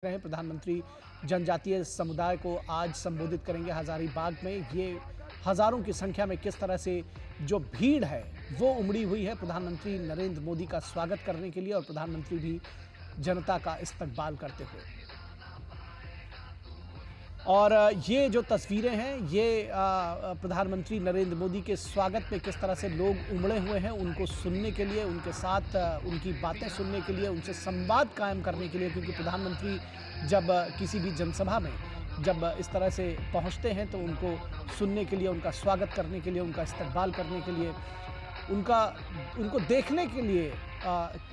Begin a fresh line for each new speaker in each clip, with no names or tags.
रहे प्रधानमंत्री जनजातीय समुदाय को आज संबोधित करेंगे हजारीबाग में। ये हजारों की संख्या में किस तरह से जो भीड़ है वो उमड़ी हुई है प्रधानमंत्री नरेंद्र मोदी का स्वागत करने के लिए और प्रधानमंत्री भी जनता का इस्तकबाल करते हुए। और ये जो तस्वीरें हैं ये प्रधानमंत्री नरेंद्र मोदी के स्वागत में किस तरह से लोग उमड़े हुए हैं उनको सुनने के लिए, उनके साथ उनकी बातें सुनने के लिए, उनसे संवाद कायम करने के लिए। क्योंकि प्रधानमंत्री जब किसी भी जनसभा में जब इस तरह से पहुंचते हैं तो उनको सुनने के लिए, उनका स्वागत करने के लिए, उनका इस्तकबाल करने के लिए, उनको देखने के लिए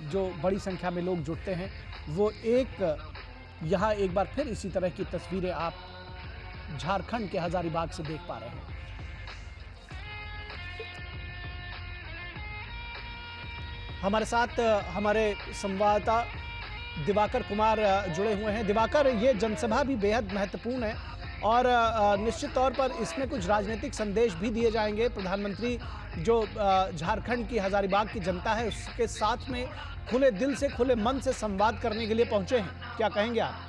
जो बड़ी संख्या में लोग जुटते हैं वो यहाँ एक बार फिर इसी तरह की तस्वीरें आप झारखंड के हजारीबाग से देख पा रहे हैं। हमारे साथ हमारे संवाददाता दिवाकर कुमार जुड़े हुए हैं। दिवाकर, ये जनसभा भी बेहद महत्वपूर्ण है और निश्चित तौर पर इसमें कुछ राजनीतिक संदेश भी दिए जाएंगे। प्रधानमंत्री जो झारखंड की हजारीबाग की जनता है उसके साथ में खुले दिल से, खुले मन से संवाद करने के लिए पहुंचे हैं। क्या कहेंगे आप?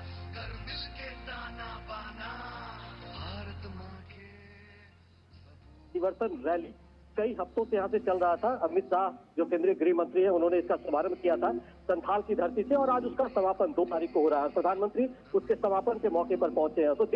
परिवर्तन रैली कई हफ्तों से यहाँ से चल रहा था। अमित शाह जो केंद्रीय गृह मंत्री है उन्होंने इसका शुभारंभ किया था संथाल की धरती से और आज उसका समापन 2 तारीख को हो रहा है। प्रधानमंत्री उसके समापन के मौके पर पहुंचे हैं। तो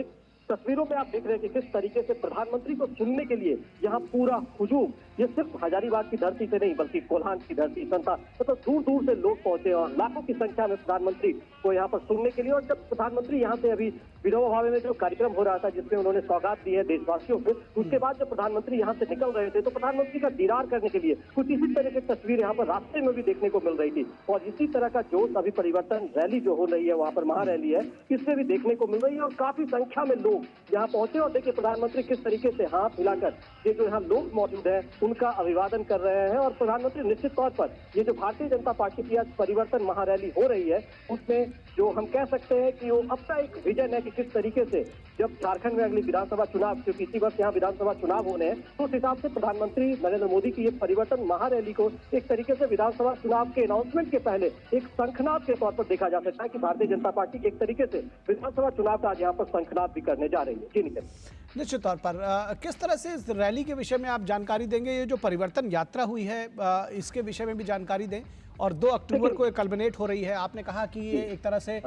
तस्वीरों में आप देख रहे हैं कि किस तरीके से प्रधानमंत्री को सुनने के लिए यहाँ पूरा हुजूम, ये सिर्फ हजारीबाग की धरती से नहीं बल्कि कोल्हान की धरती, संता मतलब दूर दूर से लोग पहुंचे और लाखों की संख्या में प्रधानमंत्री को यहाँ पर सुनने के लिए। और जब प्रधानमंत्री यहाँ से अभी विनोबा भावे में जो कार्यक्रम हो रहा था जिसमें उन्होंने सौगात दी है देशवासियों को, उसके बाद जब प्रधानमंत्री यहाँ से निकल रहे थे तो प्रधानमंत्री का दीदार करने के लिए कुछ इसी तरह की तस्वीर यहाँ पर रास्ते में भी देखने को मिल रही थी। और इसी तरह का जोश अभी परिवर्तन रैली जो हो रही है वहां पर महारैली है, इसमें भी देखने को मिल रही है और काफी संख्या में लोग यहाँ पहुंचे। और देखिए प्रधानमंत्री किस तरीके से हाथ मिलाकर ये जो यहाँ लोग मौजूद है उनका अभिवादन कर रहे हैं। और प्रधानमंत्री निश्चित तौर पर ये जो भारतीय जनता पार्टी की आज परिवर्तन महारैली हो रही है उसमें जो हम कह सकते हैं कि वो अपना एक विजन है कि किस तरीके से जब झारखंड में अगली विधानसभा चुनाव, क्योंकि इसी वर्ष यहाँ विधानसभा चुनाव होने हैं, तो उस हिसाब से प्रधानमंत्री नरेंद्र मोदी की ये परिवर्तन महारैली को एक तरीके से विधानसभा चुनाव के अनाउंसमेंट के पहले एक शंखनाद के तौर पर देखा जा सकता है कि भारतीय जनता पार्टी एक तरीके से विधानसभा चुनाव का आज यहाँ पर शंखनाद भी करने जा रही है। जी नितिन,
निश्चित तौर पर किस तरह से इस रैली के विषय में आप जानकारी देंगे? ये जो परिवर्तन यात्रा हुई है इसके विषय में भी जानकारी दें। और 2 अक्टूबर को ये कल्मिनेट हो रही है। आपने कहा कि ये एक तरह से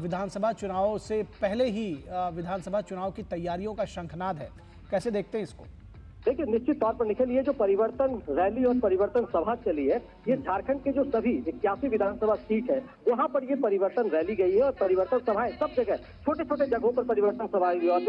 विधानसभा चुनाव से पहले ही विधानसभा चुनाव की तैयारियों का शंखनाद है। कैसे देखते हैं इसको?
देखिए निश्चित तौर पर निखिल, ये जो परिवर्तन रैली और परिवर्तन सभा चली है ये झारखंड के जो सभी 81 विधानसभा सीट है वहां पर ये परिवर्तन रैली गई है और परिवर्तन सभाएं सब जगह छोटे छोटे जगहों पर परिवर्तन सभाएं हुई। और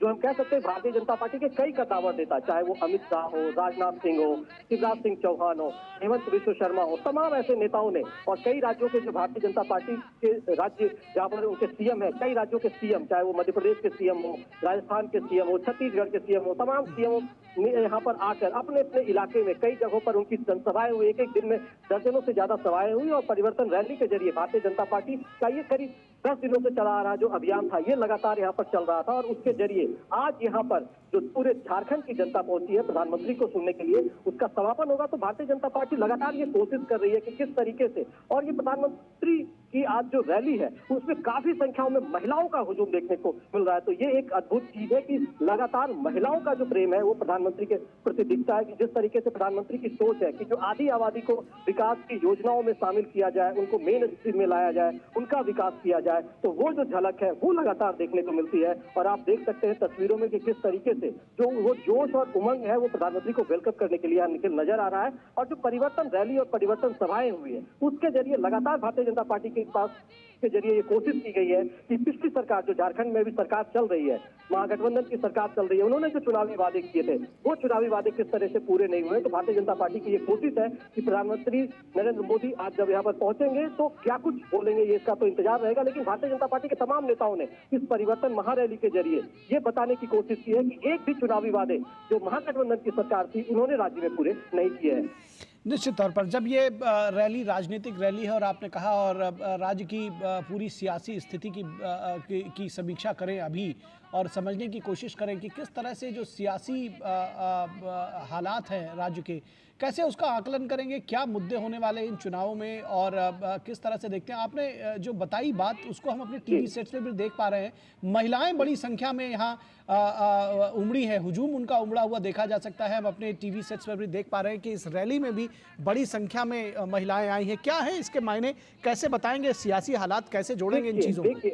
जो हम कह सकते हैं भारतीय जनता पार्टी के कई कद्दावर नेता, चाहे वो अमित शाह हो, राजनाथ सिंह हो, शिवराज सिंह चौहान हो, हेमंत बिश्व शर्मा हो, तमाम ऐसे नेताओं ने और कई राज्यों के जो भारतीय जनता पार्टी के राज्य जहाँ पर उनके सीएम है, कई राज्यों के सीएम, चाहे वो मध्य प्रदेश के सीएम हो, राजस्थान के सीएम हो, छत्तीसगढ़ के सीएम हो, तमाम सीएम यहाँ पर आकर अपने अपने इलाके में कई जगहों पर उनकी जनसभाएं हुई। एक दिन में दर्जनों से ज्यादा सभाएं हुई और परिवर्तन रैली के जरिए भारतीय जनता पार्टी का ये करीब 10 दिनों से चला आ रहा जो अभियान था ये लगातार यहाँ पर चल रहा था। और उसके जरिए आज यहाँ पर जो पूरे झारखंड की जनता पहुंची है प्रधानमंत्री को सुनने के लिए, उसका समापन होगा। तो भारतीय जनता पार्टी लगातार ये कोशिश कर रही है कि किस तरीके से, और ये प्रधानमंत्री की आज जो रैली है उसमें काफी संख्याओं में महिलाओं का हुजूम देखने को मिल रहा है। तो ये एक अद्भुत चीज है कि लगातार महिलाओं का जो प्रेम है वो प्रधानमंत्री के प्रति दिखता है कि जिस तरीके से प्रधानमंत्री की सोच है कि जो आधी आबादी को विकास की योजनाओं में शामिल किया जाए, उनको मेन स्ट्रीम में लाया जाए, उनका विकास किया जाए, तो वो जो झलक है वो लगातार देखने को मिलती है। और आप देख सकते हैं तस्वीरों में कि किस तरीके से जो वो जोश और उमंग है वो प्रधानमंत्री को वेलकम करने के लिए निकल नजर आ रहा है। और जो परिवर्तन रैली और परिवर्तन सभाएं हुई है उसके जरिए लगातार भारतीय जनता पार्टी के पास के जरिए ये कोशिश की गई है कि पिछली सरकार जो झारखंड में भी सरकार चल रही है, महागठबंधन की सरकार चल रही है, उन्होंने जो चुनावी वादे किए थे वो चुनावी वादे किस तरह से पूरे नहीं हुए। तो भारतीय जनता पार्टी की ये कोशिश है कि प्रधानमंत्री नरेंद्र मोदी आज जब यहाँ पर पहुंचेंगे तो क्या कुछ बोलेंगे ये इसका तो इंतजार रहेगा। लेकिन भारतीय जनता पार्टी के तमाम नेताओं ने इस परिवर्तन महारैली के जरिए ये बताने की कोशिश की है कि एक भी चुनावी वादे जो महागठबंधन की सरकार थी उन्होंने राज्य में पूरे नहीं किए हैं।
निश्चित तौर पर जब ये रैली राजनीतिक रैली है और आपने कहा और राज्य की पूरी सियासी स्थिति की समीक्षा करें अभी और समझने की कोशिश करें कि किस तरह से जो सियासी हालात हैं राज्य के, कैसे उसका आकलन करेंगे, क्या मुद्दे होने वाले हैं इन चुनावों में, और किस तरह से देखते हैं? आपने जो बताई बात उसको हम अपने टीवी सेट्स में भी देख पा रहे हैं। महिलाएं बड़ी संख्या में यहाँ उमड़ी है, हुजूम उनका उमड़ा हुआ देखा जा सकता है। हम अपने टीवी सेट्स पर भी देख पा रहे हैं कि इस रैली में भी बड़ी संख्या में महिलाएं आई हैं। क्या है इसके मायने, कैसे बताएंगे, सियासी हालात कैसे जोड़ेंगे इन चीजों को?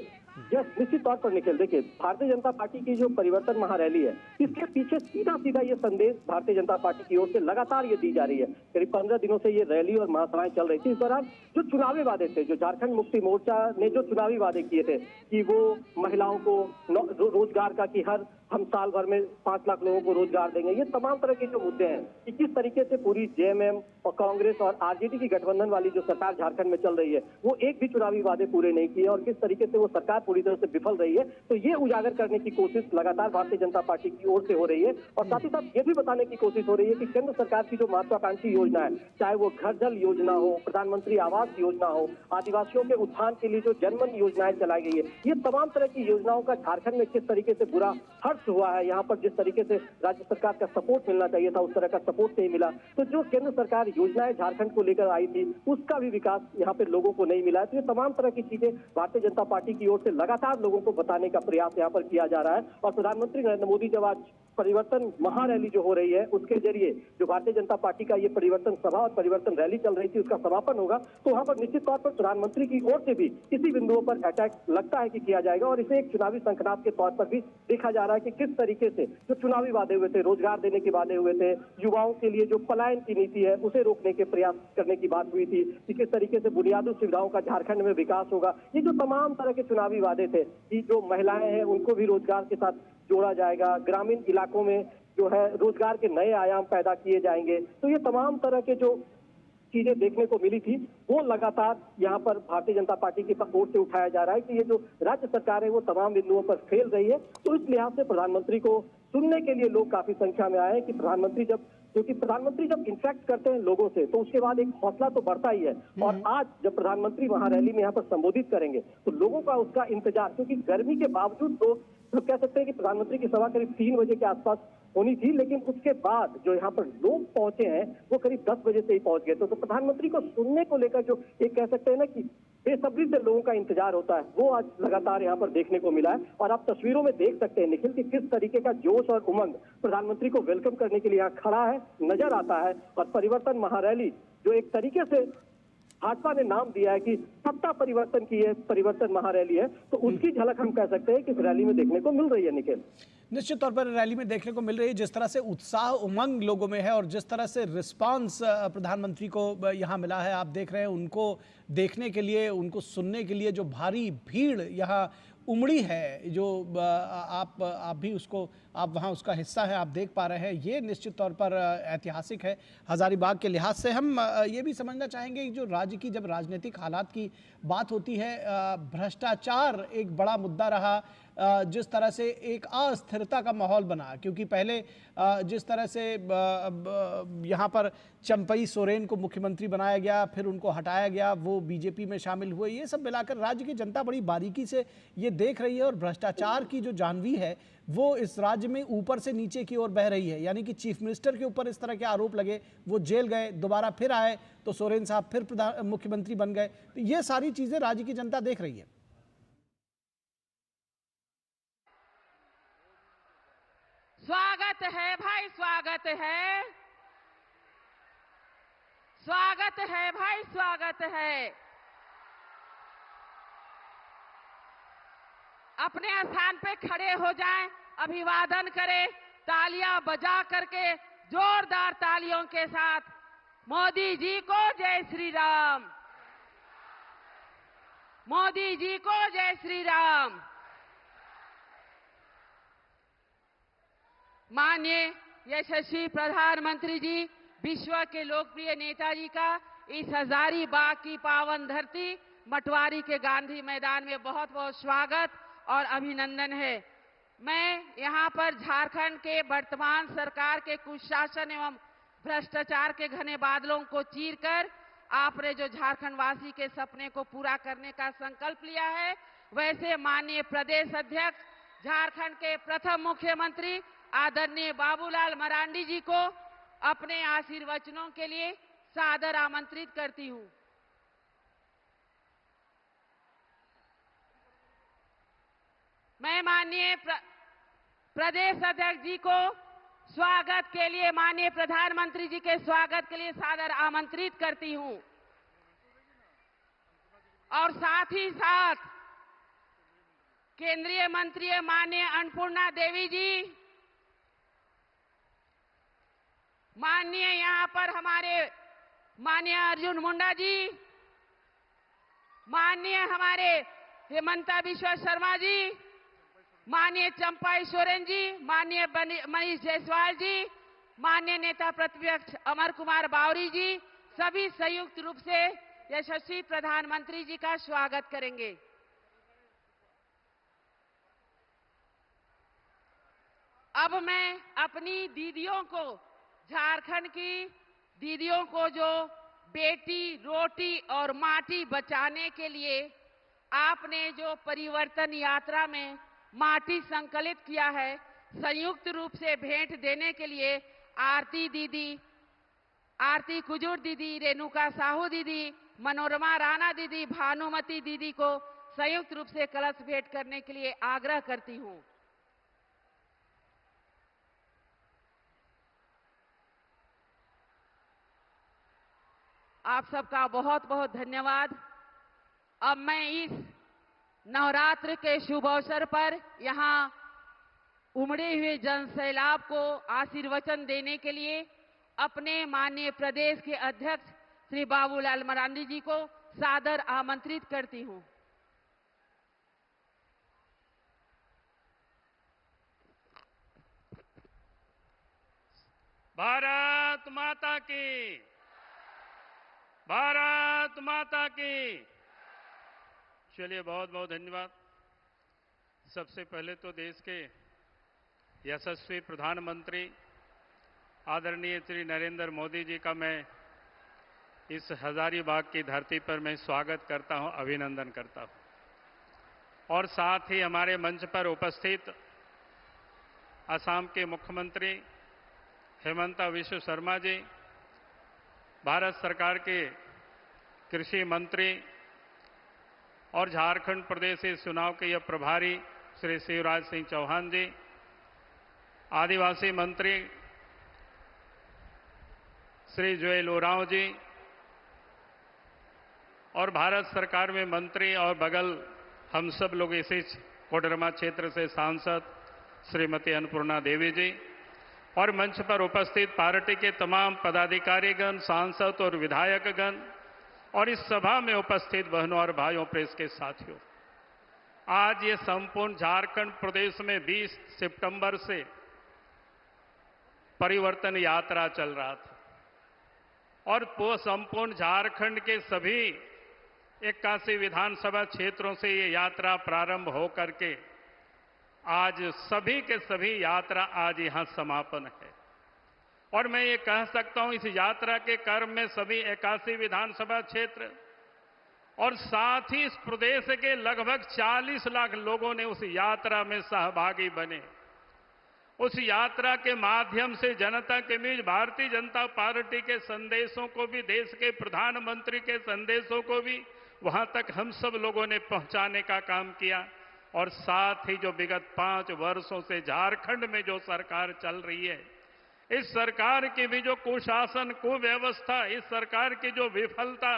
यस, निश्चित तौर पर निखिल, देखिए भारतीय जनता पार्टी की जो परिवर्तन महारैली है, इसके पीछे सीधा सीधा ये संदेश भारतीय जनता पार्टी की ओर से लगातार ये दी जा रही है। करीब 15 दिनों से ये रैली और महासभाएं चल रही थी। इस दौरान जो चुनावी वादे थे, जो झारखंड मुक्ति मोर्चा ने जो चुनावी वादे किए थे कि वो महिलाओं को रोजगार का, कि हर हम साल भर में 5 लाख लोगों को रोजगार देंगे, ये तमाम तरह के जो मुद्दे हैं कि किस तरीके से पूरी जेएमएम और कांग्रेस और आरजेडी की गठबंधन वाली जो सरकार झारखंड में चल रही है, वो एक भी चुनावी वादे पूरे नहीं किए और किस तरीके से वो सरकार पूरी तरह से विफल रही है। तो ये उजागर करने की कोशिश लगातार भारतीय जनता पार्टी की ओर से हो रही है और साथ ही साथ ये भी बताने की कोशिश हो रही है कि केंद्र सरकार की जो महत्वाकांक्षी योजना है, चाहे वो घर जल योजना हो, प्रधानमंत्री आवास योजना हो, आदिवासियों के उत्थान के लिए जो जनमन योजनाएं चलाई गई है, ये तमाम तरह की योजनाओं का झारखंड में किस तरीके से बुरा हर्ष हुआ है। यहाँ पर जिस तरीके से राज्य सरकार का सपोर्ट मिलना चाहिए था, उस तरह का सपोर्ट नहीं मिला। तो जो केंद्र सरकार योजनाएं झारखंड को लेकर आई थी, उसका भी विकास यहाँ पे लोगों को नहीं मिला। तो ये तमाम तरह की चीजें भारतीय जनता पार्टी की ओर से लगातार लोगों को बताने का प्रयास यहाँ पर किया जा रहा है। और प्रधानमंत्री नरेंद्र मोदी जब आज परिवर्तन महारैली जो हो रही है, उसके जरिए जो भारतीय जनता पार्टी का ये परिवर्तन सभा और परिवर्तन रैली चल रही थी, उसका समापन होगा, तो वहां पर निश्चित तौर पर प्रधानमंत्री की ओर से भी इसी बिंदुओं पर अटैक लगता है कि किया जाएगा और इसे एक चुनावी संकनाप के तौर पर भी देखा जा रहा है कि किस तरीके से जो चुनावी वादे हुए थे, रोजगार देने के वादे हुए थे, युवाओं के लिए जो पलायन की नीति है उसे रोकने के प्रयास करने की बात हुई थी कि किस तरीके से बुनियादी सुविधाओं का झारखंड में विकास होगा। ये जो तमाम तरह के चुनावी वादे थे कि जो महिलाएं हैं उनको भी रोजगार के साथ जोड़ा जाएगा, ग्रामीण इलाकों में जो है रोजगार के नए आयाम पैदा किए जाएंगे, तो ये तमाम तरह के जो चीजें देखने को मिली थी वो लगातार यहाँ पर भारतीय जनता पार्टी की ओर से उठाया जा रहा है कि ये जो राज्य सरकार है वो तमाम बिंदुओं पर फेल रही है। तो इस लिहाज से प्रधानमंत्री को सुनने के लिए लोग काफी संख्या में आए कि प्रधानमंत्री जब इंटरेक्ट करते हैं लोगों से तो उसके बाद एक हौसला तो बढ़ता ही है। और आज जब प्रधानमंत्री महारैली में यहाँ पर संबोधित करेंगे तो लोगों का उसका इंतजार, क्योंकि गर्मी के बावजूद तो कह सकते हैं कि प्रधानमंत्री की सभा करीब 3 बजे के आसपास होनी थी, लेकिन उसके बाद जो यहाँ पर लोग पहुंचे हैं वो करीब 10 बजे से ही पहुंच गए। तो प्रधानमंत्री को सुनने को लेकर जो एक कह सकते हैं ना कि बेसब्री से लोगों का इंतजार होता है, वो आज लगातार यहाँ पर देखने को मिला है। और आप तस्वीरों में देख सकते हैं निखिल कि किस तरीके का जोश और उमंग प्रधानमंत्री को वेलकम करने के लिए यहाँ खड़ा है, नजर आता है। और परिवर्तन महारैली जो एक तरीके से भाजपा ने नाम दिया है कि सत्ता परिवर्तन की ये परिवर्तन महारैली है, तो उसकी झलक हम कह सकते हैं कि इस रैली में देखने को मिल रही है निखिल।
निश्चित तौर पर रैली में देखने को मिल रही है जिस तरह से उत्साह उमंग लोगों में है और जिस तरह से रिस्पांस प्रधानमंत्री को यहाँ मिला है। आप देख रहे हैं उनको देखने के लिए, उनको सुनने के लिए जो भारी भीड़ यहाँ उमड़ी है, जो आप भी उसको, आप वहाँ उसका हिस्सा है, आप देख पा रहे हैं। ये निश्चित तौर पर ऐतिहासिक है हजारीबाग के लिहाज से। हम ये भी समझना चाहेंगे कि जो राज्य की जब राजनीतिक हालात की बात होती है, भ्रष्टाचार एक बड़ा मुद्दा रहा, जिस तरह से एक अस्थिरता का माहौल बना, क्योंकि पहले जिस तरह से यहाँ पर चंपई सोरेन को मुख्यमंत्री बनाया गया, फिर उनको हटाया गया, वो बीजेपी में शामिल हुए, ये सब मिलाकर राज्य की जनता बड़ी बारीकी से ये देख रही है और भ्रष्टाचार की जो जाह्नवी है वो इस राज्य में ऊपर से नीचे की ओर बह रही है। यानी कि चीफ मिनिस्टर के ऊपर इस तरह के आरोप लगे, वो जेल गए, दोबारा फिर आए तो सोरेन साहब फिर मुख्यमंत्री बन गए। तो ये सारी चीजें राज्य की जनता देख रही है।
स्वागत है भाई, स्वागत है, स्वागत है भाई, स्वागत है। अपने स्थान पे खड़े हो जाएं, अभिवादन करें, तालियां बजा करके, जोरदार तालियों के साथ मोदी जी को जय श्री राम, मोदी जी को जय श्री राम। माननीय यशस्वी प्रधानमंत्री जी, विश्व के लोकप्रिय नेताजी का इस हजारीबाग की पावन धरती मटवारी के गांधी मैदान में बहुत बहुत स्वागत और अभिनंदन है। मैं यहाँ पर झारखंड के वर्तमान सरकार के कुशासन एवं भ्रष्टाचार के घने बादलों को चीरकर आपने जो झारखंड वासी के सपने को पूरा करने का संकल्प लिया है, वैसे माननीय प्रदेश अध्यक्ष झारखंड के प्रथम मुख्यमंत्री आदरणीय बाबूलाल मरांडी जी को अपने आशीर्वचनों के लिए सादर आमंत्रित करती हूं। मैं माननीय प्रदेश अध्यक्ष जी को स्वागत के लिए, माननीय प्रधानमंत्री जी के स्वागत के लिए सादर आमंत्रित करती हूं। और साथ ही साथ केंद्रीय मंत्री माननीय अन्नपूर्णा देवी जी, माननीय यहां पर हमारे माननीय अर्जुन मुंडा जी, माननीय हमारे हेमंता बिश्वा शर्मा जी, माननीय चंपा सोरेन जी, माननीय मनीष जायसवाल जी, माननीय नेता प्रतिपक्ष अमर कुमार बावरी जी, सभी संयुक्त रूप से यशस्वी प्रधानमंत्री जी का स्वागत करेंगे। अब मैं अपनी दीदियों को, झारखंड की दीदियों को जो बेटी रोटी और माटी बचाने के लिए आपने जो परिवर्तन यात्रा में माटी संकलित किया है, संयुक्त रूप से भेंट देने के लिए आरती दीदी, आरती कुजूर दीदी, रेणुका साहू दीदी, मनोरमा राणा दीदी, भानुमति दीदी को संयुक्त रूप से कलश भेंट करने के लिए आग्रह करती हूं। आप सबका बहुत बहुत धन्यवाद। अब मैं इस नवरात्र के शुभ अवसर पर यहां उमड़े हुए जन सैलाब को आशीर्वचन देने के लिए अपने माननीय प्रदेश के अध्यक्ष श्री बाबूलाल मरांडी जी को सादर आमंत्रित करती हूं।
भारत माता की, भारत माता की। चलिए, बहुत बहुत धन्यवाद। सबसे पहले तो देश के यशस्वी प्रधानमंत्री आदरणीय श्री नरेंद्र मोदी जी का मैं इस हजारीबाग की धरती पर मैं स्वागत करता हूं, अभिनंदन करता हूं। और साथ ही हमारे मंच पर उपस्थित असम के मुख्यमंत्री हेमंता बिश्वा शर्मा जी, भारत सरकार के कृषि मंत्री और झारखंड प्रदेश से चुनाव के यह प्रभारी श्री शिवराज सिंह चौहान जी, आदिवासी मंत्री श्री जुएल ओरांव जी, और भारत सरकार में मंत्री और बगल हम सब लोग इसी कोडरमा क्षेत्र से सांसद श्रीमती अन्नपूर्णा देवी जी, और मंच पर उपस्थित पार्टी के तमाम पदाधिकारीगण, सांसद और विधायकगण, और इस सभा में उपस्थित बहनों और भाइयों, प्रेस के साथियों, आज ये संपूर्ण झारखंड प्रदेश में 20 सितंबर से परिवर्तन यात्रा चल रहा था और वो संपूर्ण झारखंड के सभी 81 विधानसभा क्षेत्रों से ये यात्रा प्रारंभ होकर के आज सभी के सभी यात्रा आज यहां समापन है। और मैं ये कह सकता हूं, इस यात्रा के क्रम में सभी 81 विधानसभा क्षेत्र और साथ ही इस प्रदेश के लगभग 40 लाख लोगों ने उस यात्रा में सहभागी बने। उस यात्रा के माध्यम से जनता के बीच भारतीय जनता पार्टी के संदेशों को भी, देश के प्रधानमंत्री के संदेशों को भी वहां तक हम सब लोगों ने पहुंचाने का काम किया। और साथ ही जो विगत 5 वर्षों से झारखंड में जो सरकार चल रही है, इस सरकार की भी जो कुशासन, कुव्यवस्था, इस सरकार की जो विफलता,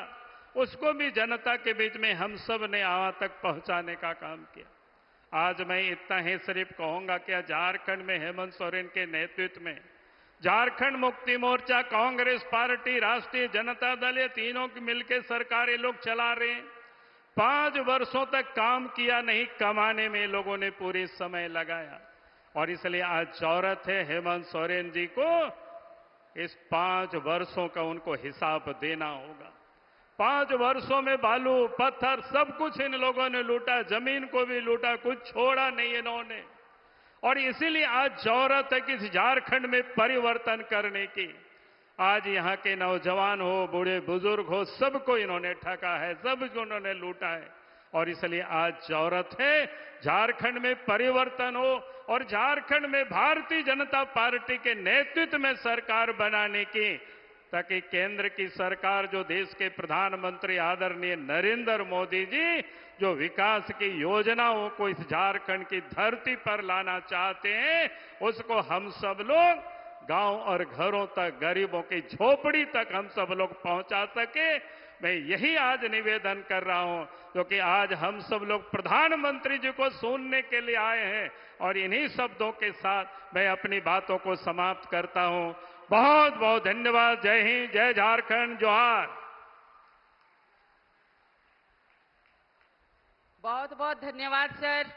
उसको भी जनता के बीच में हम सब ने वहां तक पहुंचाने का काम किया। आज मैं इतना ही सिर्फ कहूंगा कि झारखंड में हेमंत सोरेन के नेतृत्व में झारखंड मुक्ति मोर्चा, कांग्रेस पार्टी, राष्ट्रीय जनता दल, ये तीनों की मिलकर सरकार ये लोग चला रहे हैं। 5 वर्षों तक काम किया नहीं, कमाने में लोगों ने पूरी समय लगाया। और इसलिए आज जरूरत है हेमंत सोरेन जी को इस 5 वर्षों का उनको हिसाब देना होगा। 5 वर्षों में बालू, पत्थर सब कुछ इन लोगों ने लूटा, जमीन को भी लूटा, कुछ छोड़ा नहीं इन्होंने। और इसीलिए आज जरूरत है कि झारखंड में परिवर्तन करने की। आज यहां के नौजवान हो, बूढ़े बुजुर्ग हो, सबको इन्होंने ठगा है, सबको इन्होंने लूटा है। और इसलिए आज जरूरत है झारखंड में परिवर्तन हो और झारखंड में भारतीय जनता पार्टी के नेतृत्व में सरकार बनाने की, ताकि केंद्र की सरकार जो देश के प्रधानमंत्री आदरणीय नरेंद्र मोदी जी जो विकास की योजनाओं को इस झारखंड की धरती पर लाना चाहते हैं, उसको हम सब लोग गांव और घरों तक, गरीबों की झोपड़ी तक हम सब लोग पहुंचा सके। मैं यही आज निवेदन कर रहा हूं, क्योंकि आज हम सब लोग प्रधानमंत्री जी को सुनने के लिए आए हैं। और इन्हीं शब्दों के साथ मैं अपनी बातों को समाप्त करता हूं। बहुत बहुत धन्यवाद। जय हिंद, जय झारखंड, जोहार।
बहुत बहुत धन्यवाद सर।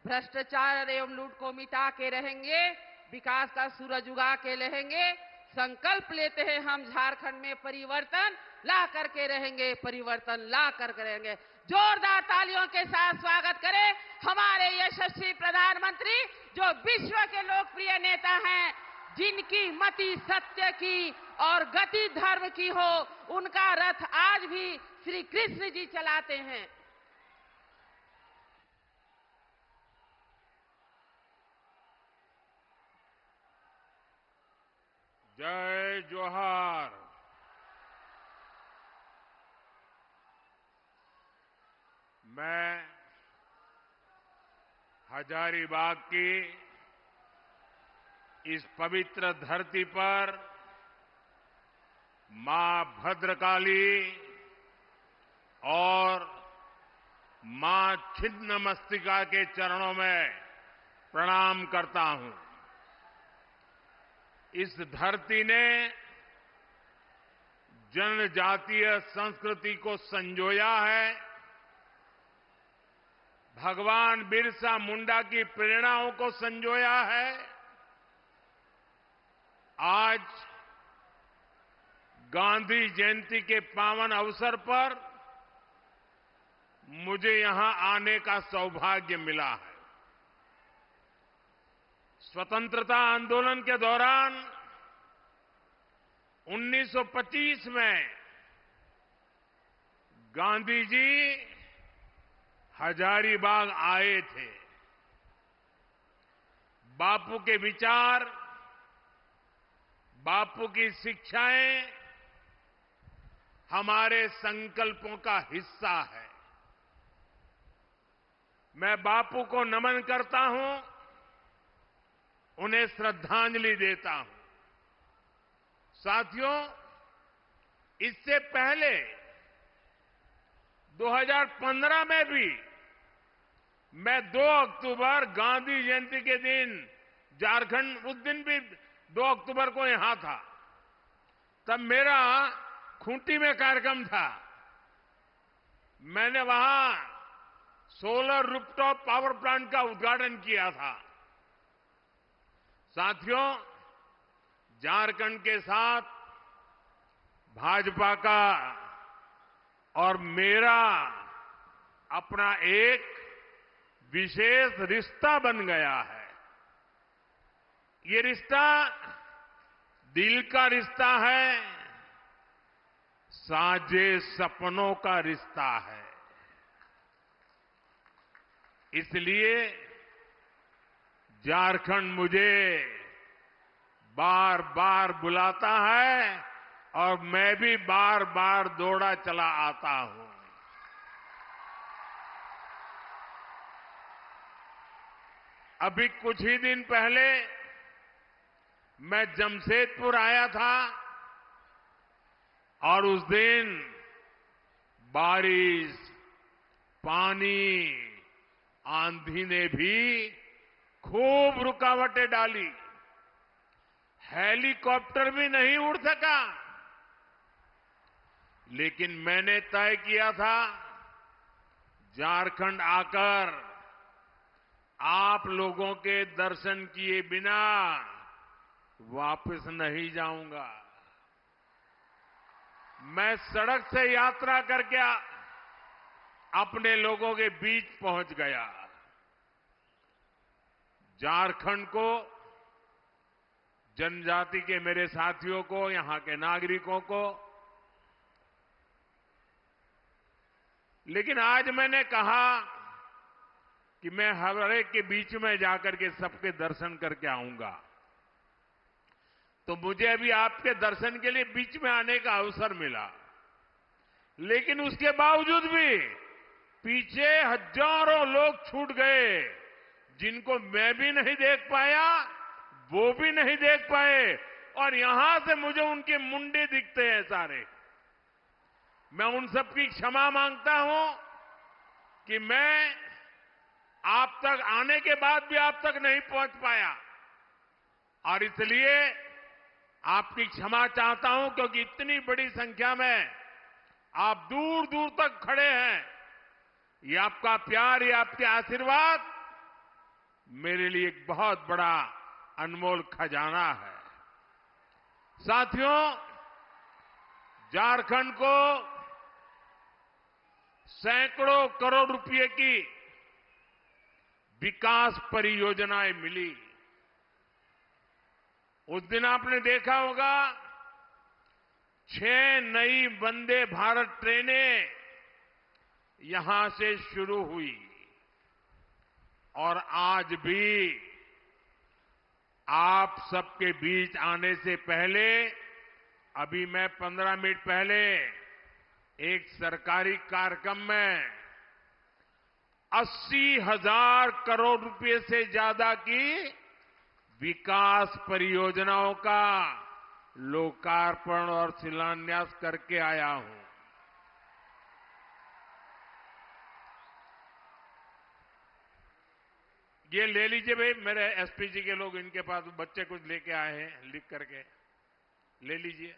भ्रष्टाचार एवं लूट को मिटा के रहेंगे, विकास का सूरज उगा के रहेंगे। संकल्प लेते हैं हम झारखंड में परिवर्तन ला करके रहेंगे, परिवर्तन ला करके रहेंगे। जोरदार तालियों के साथ स्वागत करें हमारे यशस्वी प्रधानमंत्री, जो विश्व के लोकप्रिय नेता हैं, जिनकी मति सत्य की और गति धर्म की हो। उनका रथ आज भी श्री कृष्ण जी चलाते हैं।
जय जोहार। मैं हजारीबाग की इस पवित्र धरती पर मां भद्रकाली और मां छिन्नमस्तिका के चरणों में प्रणाम करता हूं। इस धरती ने जनजातीय संस्कृति को संजोया है। भगवान बिरसा मुंडा की प्रेरणाओं को संजोया है। आज गांधी जयंती के पावन अवसर पर मुझे यहां आने का सौभाग्य मिला है। स्वतंत्रता आंदोलन के दौरान 1925 में गांधी जी हजारीबाग आए थे। बापू के विचार, बापू की शिक्षाएं हमारे संकल्पों का हिस्सा है। मैं बापू को नमन करता हूं, उन्हें श्रद्धांजलि देता हूं। साथियों, इससे पहले 2015 में भी मैं 2 अक्टूबर गांधी जयंती के दिन झारखंड, उस दिन भी 2 अक्टूबर को यहां था। तब मेरा खूंटी में कार्यक्रम था। मैंने वहां सोलर रूफटॉप पावर प्लांट का उद्घाटन किया था। साथियों, झारखंड के साथ भाजपा का और मेरा अपना एक विशेष रिश्ता बन गया है। ये रिश्ता दिल का रिश्ता है, साझे सपनों का रिश्ता है। इसलिए झारखंड मुझे बार बार बुलाता है और मैं भी बार बार दौड़ा चला आता हूं। अभी कुछ ही दिन पहले मैं जमशेदपुर आया था और उस दिन बारिश, पानी, आंधी ने भी खूब रुकावटें डाली। हेलीकॉप्टर भी नहीं उड़ सका। लेकिन मैंने तय किया था, झारखंड आकर आप लोगों के दर्शन किए बिना वापस नहीं जाऊंगा। मैं सड़क से यात्रा करके अपने लोगों के बीच पहुंच गया। झारखंड को, जनजाति के मेरे साथियों को, यहां के नागरिकों को लेकिन आज मैंने कहा कि मैं हर एक के बीच में जाकर के सबके दर्शन करके आऊंगा। तो मुझे अभी आपके दर्शन के लिए बीच में आने का अवसर मिला, लेकिन उसके बावजूद भी पीछे हजारों लोग छूट गए, जिनको मैं भी नहीं देख पाया, वो भी नहीं देख पाए, और यहां से मुझे उनके मुंडे दिखते हैं सारे। मैं उन सबकी क्षमा मांगता हूं कि मैं आप तक आने के बाद भी आप तक नहीं पहुंच पाया, और इसलिए आपकी क्षमा चाहता हूं, क्योंकि इतनी बड़ी संख्या में आप दूर दूर तक खड़े हैं। ये आपका प्यार, ये आपके आशीर्वाद मेरे लिए एक बहुत बड़ा अनमोल खजाना है। साथियों, झारखंड को सैकड़ों करोड़ रुपए की विकास परियोजनाएं मिली। उस दिन आपने देखा होगा 6 नई वंदे भारत ट्रेनें यहां से शुरू हुई, और आज भी आप सबके बीच आने से पहले, अभी मैं 15 मिनट पहले एक सरकारी कार्यक्रम में 80,000 करोड़ रुपए से ज्यादा की विकास परियोजनाओं का लोकार्पण और शिलान्यास करके आया हूं। ये ले लीजिए भाई, मेरे एसपीजी के लोग, इनके पास बच्चे कुछ लेके आए हैं लिख करके, ले लीजिए।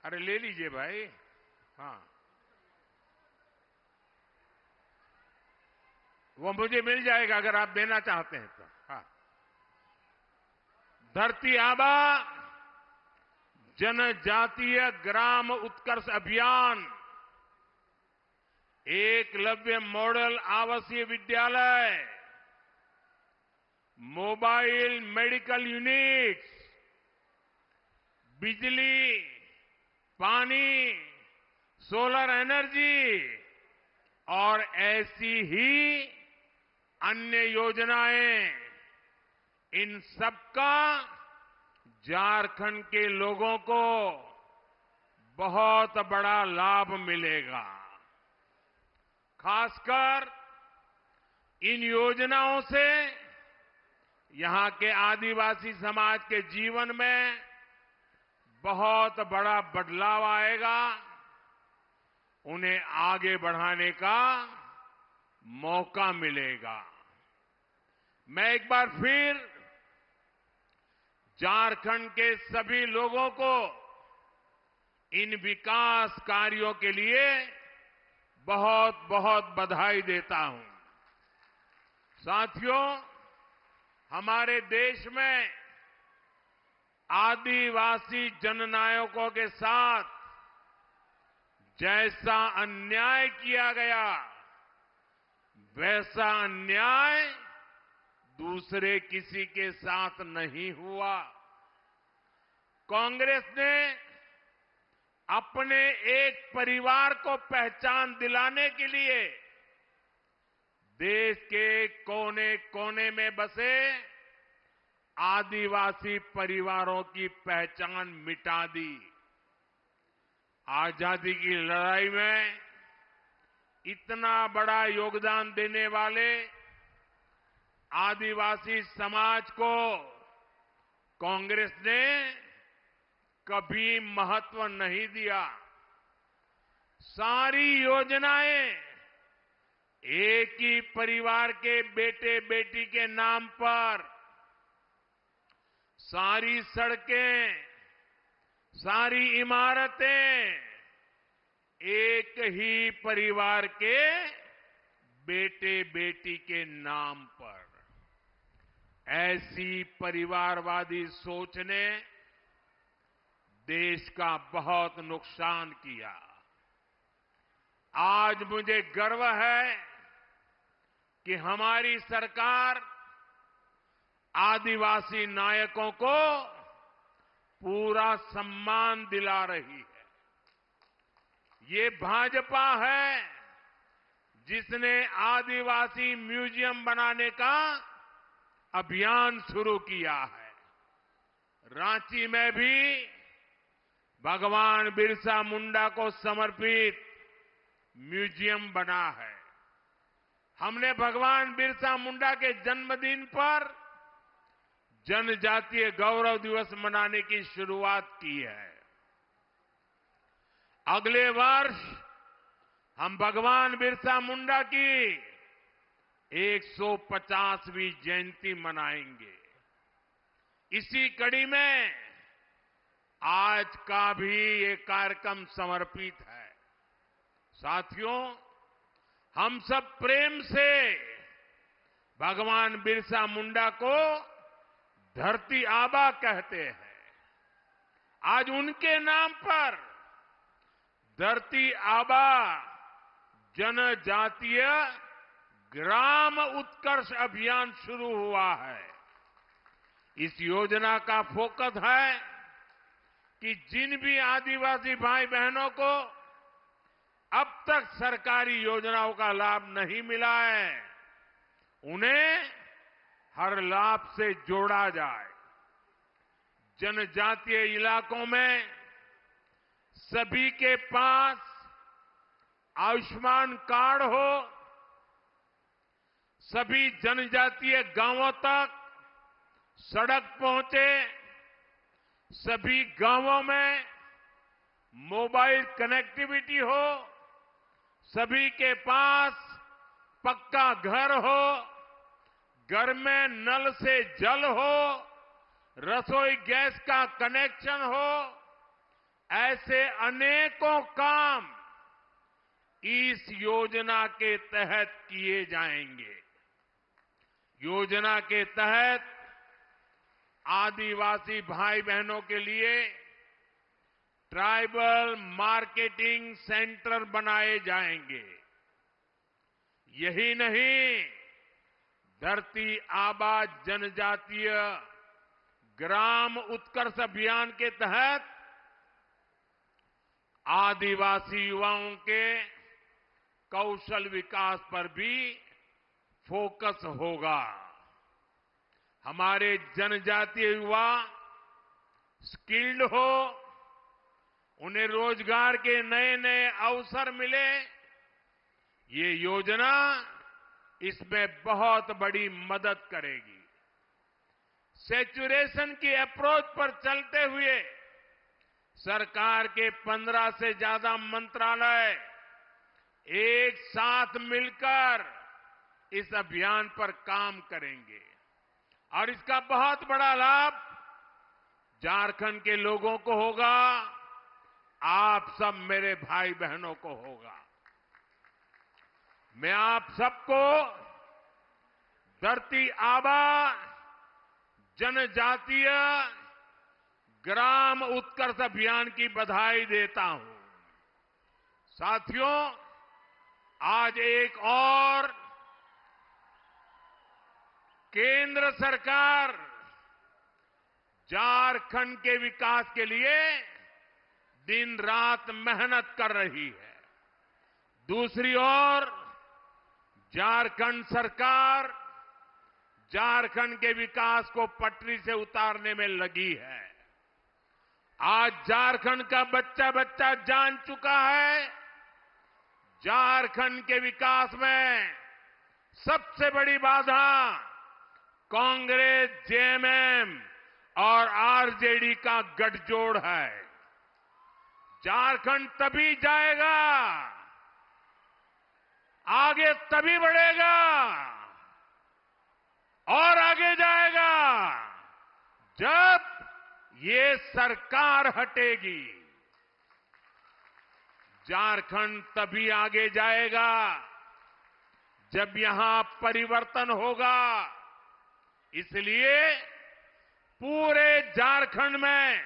अरे ले लीजिए भाई। हाँ, वो मुझे मिल जाएगा अगर आप देना चाहते हैं तो। हाँ, धरती आबा जनजातीय ग्राम उत्कर्ष अभियान, एकलव्य मॉडल आवासीय विद्यालय, मोबाइल मेडिकल यूनिट्स, बिजली, पानी, सोलर एनर्जी और ऐसी ही अन्य योजनाएं, इन सबका झारखंड के लोगों को बहुत बड़ा लाभ मिलेगा। खासकर इन योजनाओं से यहां के आदिवासी समाज के जीवन में बहुत बड़ा बदलाव आएगा, उन्हें आगे बढ़ाने का मौका मिलेगा। मैं एक बार फिर झारखंड के सभी लोगों को इन विकास कार्यों के लिए बहुत बहुत बधाई देता हूं। साथियों, हमारे देश में आदिवासी जननायकों के साथ जैसा अन्याय किया गया, वैसा अन्याय दूसरे किसी के साथ नहीं हुआ। कांग्रेस ने अपने एक परिवार को पहचान दिलाने के लिए देश के कोने कोने में बसे आदिवासी परिवारों की पहचान मिटा दी। आजादी की लड़ाई में इतना बड़ा योगदान देने वाले आदिवासी समाज को कांग्रेस ने कभी महत्व नहीं दिया। सारी योजनाएं एक ही परिवार के बेटे बेटी के नाम पर, सारी सड़कें, सारी इमारतें एक ही परिवार के बेटे बेटी के नाम पर। ऐसी परिवारवादी सोच ने देश का बहुत नुकसान किया। आज मुझे गर्व है कि हमारी सरकार आदिवासी नायकों को पूरा सम्मान दिला रही है। ये भाजपा है जिसने आदिवासी म्यूजियम बनाने का अभियान शुरू किया है। रांची में भी भगवान बिरसा मुंडा को समर्पित म्यूजियम बना है। हमने भगवान बिरसा मुंडा के जन्मदिन पर जनजातीय गौरव दिवस मनाने की शुरुआत की है। अगले वर्ष हम भगवान बिरसा मुंडा की 150वीं जयंती मनाएंगे। इसी कड़ी में आज का भी ये कार्यक्रम समर्पित है। साथियों, हम सब प्रेम से भगवान बिरसा मुंडा को धरती आबा कहते हैं। आज उनके नाम पर धरती आबा जनजातीय ग्राम उत्कर्ष अभियान शुरू हुआ है। इस योजना का फोकस है कि जिन भी आदिवासी भाई बहनों को अब तक सरकारी योजनाओं का लाभ नहीं मिला है, उन्हें हर लाभ से जोड़ा जाए। जनजातीय इलाकों में सभी के पास आयुष्मान कार्ड हो, सभी जनजातीय गांवों तक सड़क पहुंचे, सभी गांवों में मोबाइल कनेक्टिविटी हो, सभी के पास पक्का घर हो, घर में नल से जल हो, रसोई गैस का कनेक्शन हो, ऐसे अनेकों काम इस योजना के तहत किए जाएंगे। योजना के तहत आदिवासी भाई बहनों के लिए ट्राइबल मार्केटिंग सेंटर बनाए जाएंगे। यही नहीं, धरती आबा जनजातीय ग्राम उत्कर्ष अभियान के तहत आदिवासी युवाओं के कौशल विकास पर भी फोकस होगा। हमारे जनजातीय युवा स्किल्ड हो, उन्हें रोजगार के नए नए अवसर मिले, ये योजना इसमें बहुत बड़ी मदद करेगी। सैचुरेशन की अप्रोच पर चलते हुए सरकार के 15 से ज्यादा मंत्रालय एक साथ मिलकर इस अभियान पर काम करेंगे और इसका बहुत बड़ा लाभ झारखंड के लोगों को होगा, आप सब मेरे भाई बहनों को होगा। मैं आप सबको धरती आबा जनजातीय ग्राम उत्कर्ष अभियान की बधाई देता हूं। साथियों, आज एक और केंद्र सरकार झारखंड के विकास के लिए दिन रात मेहनत कर रही है। दूसरी ओर झारखंड सरकार झारखंड के विकास को पटरी से उतारने में लगी है। आज झारखंड का बच्चा बच्चा जान चुका है, झारखंड के विकास में सबसे बड़ी बाधा कांग्रेस, जेएमएम और आरजेडी का गठजोड़ है। झारखंड तभी जाएगा, आगे तभी बढ़ेगा और आगे जाएगा जब ये सरकार हटेगी। झारखंड तभी आगे जाएगा जब यहां परिवर्तन होगा। इसलिए पूरे झारखंड में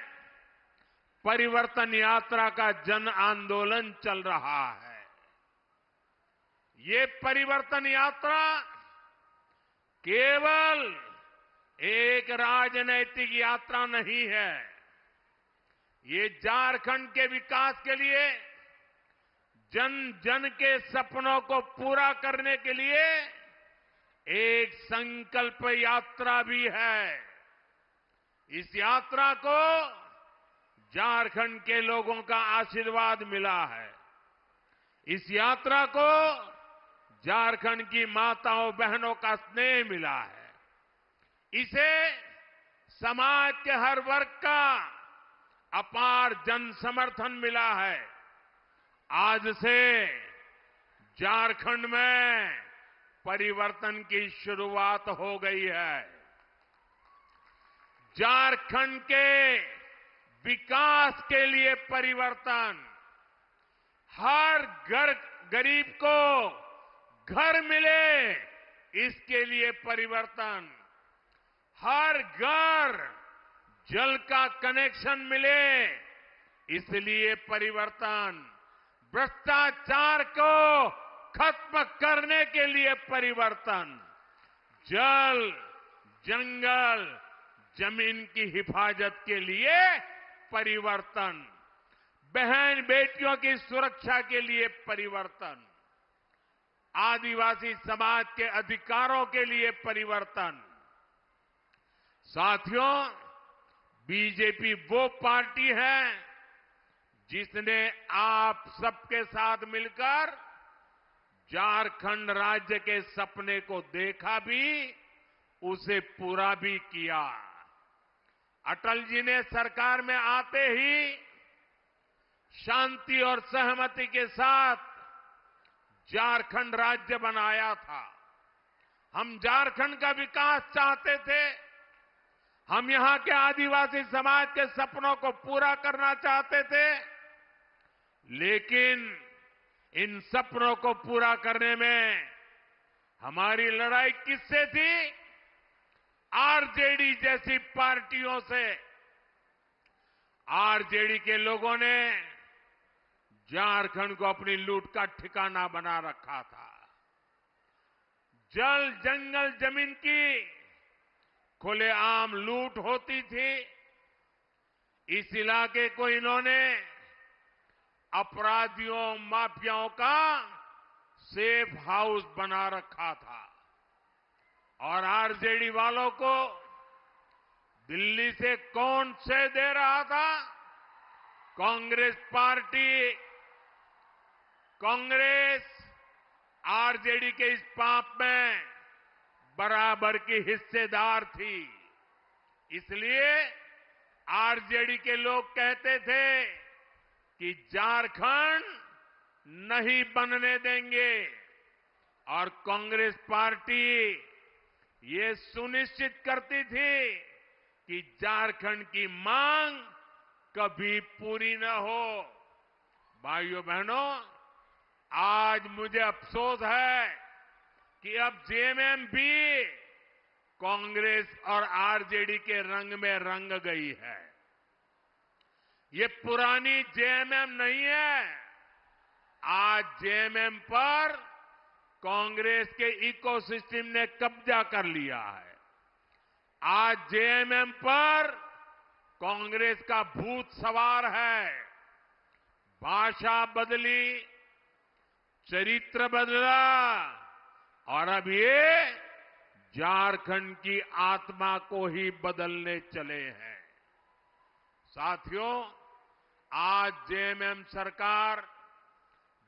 परिवर्तन यात्रा का जन आंदोलन चल रहा है। ये परिवर्तन यात्रा केवल एक राजनैतिक यात्रा नहीं है, ये झारखंड के विकास के लिए जन जन के सपनों को पूरा करने के लिए एक संकल्प यात्रा भी है। इस यात्रा को झारखंड के लोगों का आशीर्वाद मिला है। इस यात्रा को झारखंड की माताओं बहनों का स्नेह मिला है। इसे समाज के हर वर्ग का अपार जन समर्थन मिला है। आज से झारखंड में परिवर्तन की शुरुआत हो गई है। झारखंड के विकास के लिए परिवर्तन, हर घर गरीब को घर मिले इसके लिए परिवर्तन, हर घर जल का कनेक्शन मिले इसलिए परिवर्तन, भ्रष्टाचार को खत्म करने के लिए परिवर्तन, जल, जंगल, जमीन की हिफाजत के लिए परिवर्तन, बहन बेटियों की सुरक्षा के लिए परिवर्तन, आदिवासी समाज के अधिकारों के लिए परिवर्तन। साथियों, बीजेपी वो पार्टी है जिसने आप सबके साथ मिलकर झारखंड राज्य के सपने को देखा भी, उसे पूरा भी किया। अटल जी ने सरकार में आते ही शांति और सहमति के साथ झारखंड राज्य बनाया था। हम झारखंड का विकास चाहते थे। हम यहां के आदिवासी समाज के सपनों को पूरा करना चाहते थे। लेकिन इन सपनों को पूरा करने में हमारी लड़ाई किससे थी? आरजेडी जैसी पार्टियों से। आरजेडी के लोगों ने झारखंड को अपनी लूट का ठिकाना बना रखा था। जल, जंगल, जमीन की खुलेआम लूट होती थी। इस इलाके को इन्होंने अपराधियों, माफियाओं का सेफ हाउस बना रखा था। और आरजेडी वालों को दिल्ली से कौन से दे रहा था? कांग्रेस पार्टी। कांग्रेस आरजेडी के इस पाप में बराबर की हिस्सेदार थी। इसलिए आरजेडी के लोग कहते थे कि झारखंड नहीं बनने देंगे, और कांग्रेस पार्टी ये सुनिश्चित करती थी कि झारखंड की मांग कभी पूरी न हो। भाइयों बहनों, आज मुझे अफसोस है कि अब जेएमएम भी कांग्रेस और आरजेडी के रंग में रंग गई है। ये पुरानी जेएमएम नहीं है। आज जेएमएम पर कांग्रेस के इकोसिस्टम ने कब्जा कर लिया है। आज जेएमएम पर कांग्रेस का भूत सवार है। भाषा बदली, चरित्र बदला, और अब ये झारखंड की आत्मा को ही बदलने चले हैं। साथियों, आज जेएमएम सरकार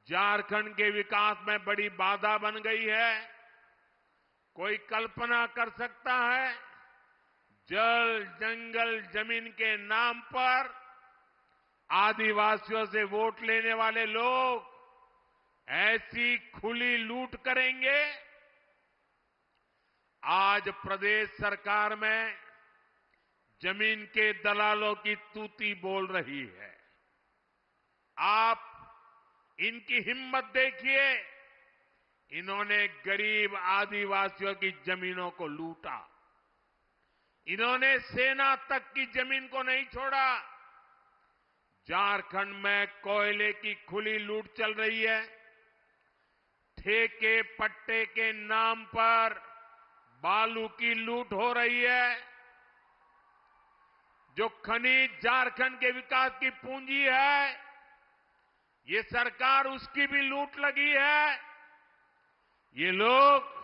झारखंड के विकास में बड़ी बाधा बन गई है। कोई कल्पना कर सकता है, जल, जंगल, जमीन के नाम पर आदिवासियों से वोट लेने वाले लोग ऐसी खुली लूट करेंगे? आज प्रदेश सरकार में जमीन के दलालों की तूती बोल रही है। आप इनकी हिम्मत देखिए। इन्होंने गरीब आदिवासियों की जमीनों को लूटा। इन्होंने सेना तक की जमीन को नहीं छोड़ा। झारखंड में कोयले की खुली लूट चल रही है। ठेके पट्टे के नाम पर बालू की लूट हो रही है। जो खनिज झारखंड के विकास की पूंजी है, ये सरकार उसकी भी लूट लगी है। ये लोग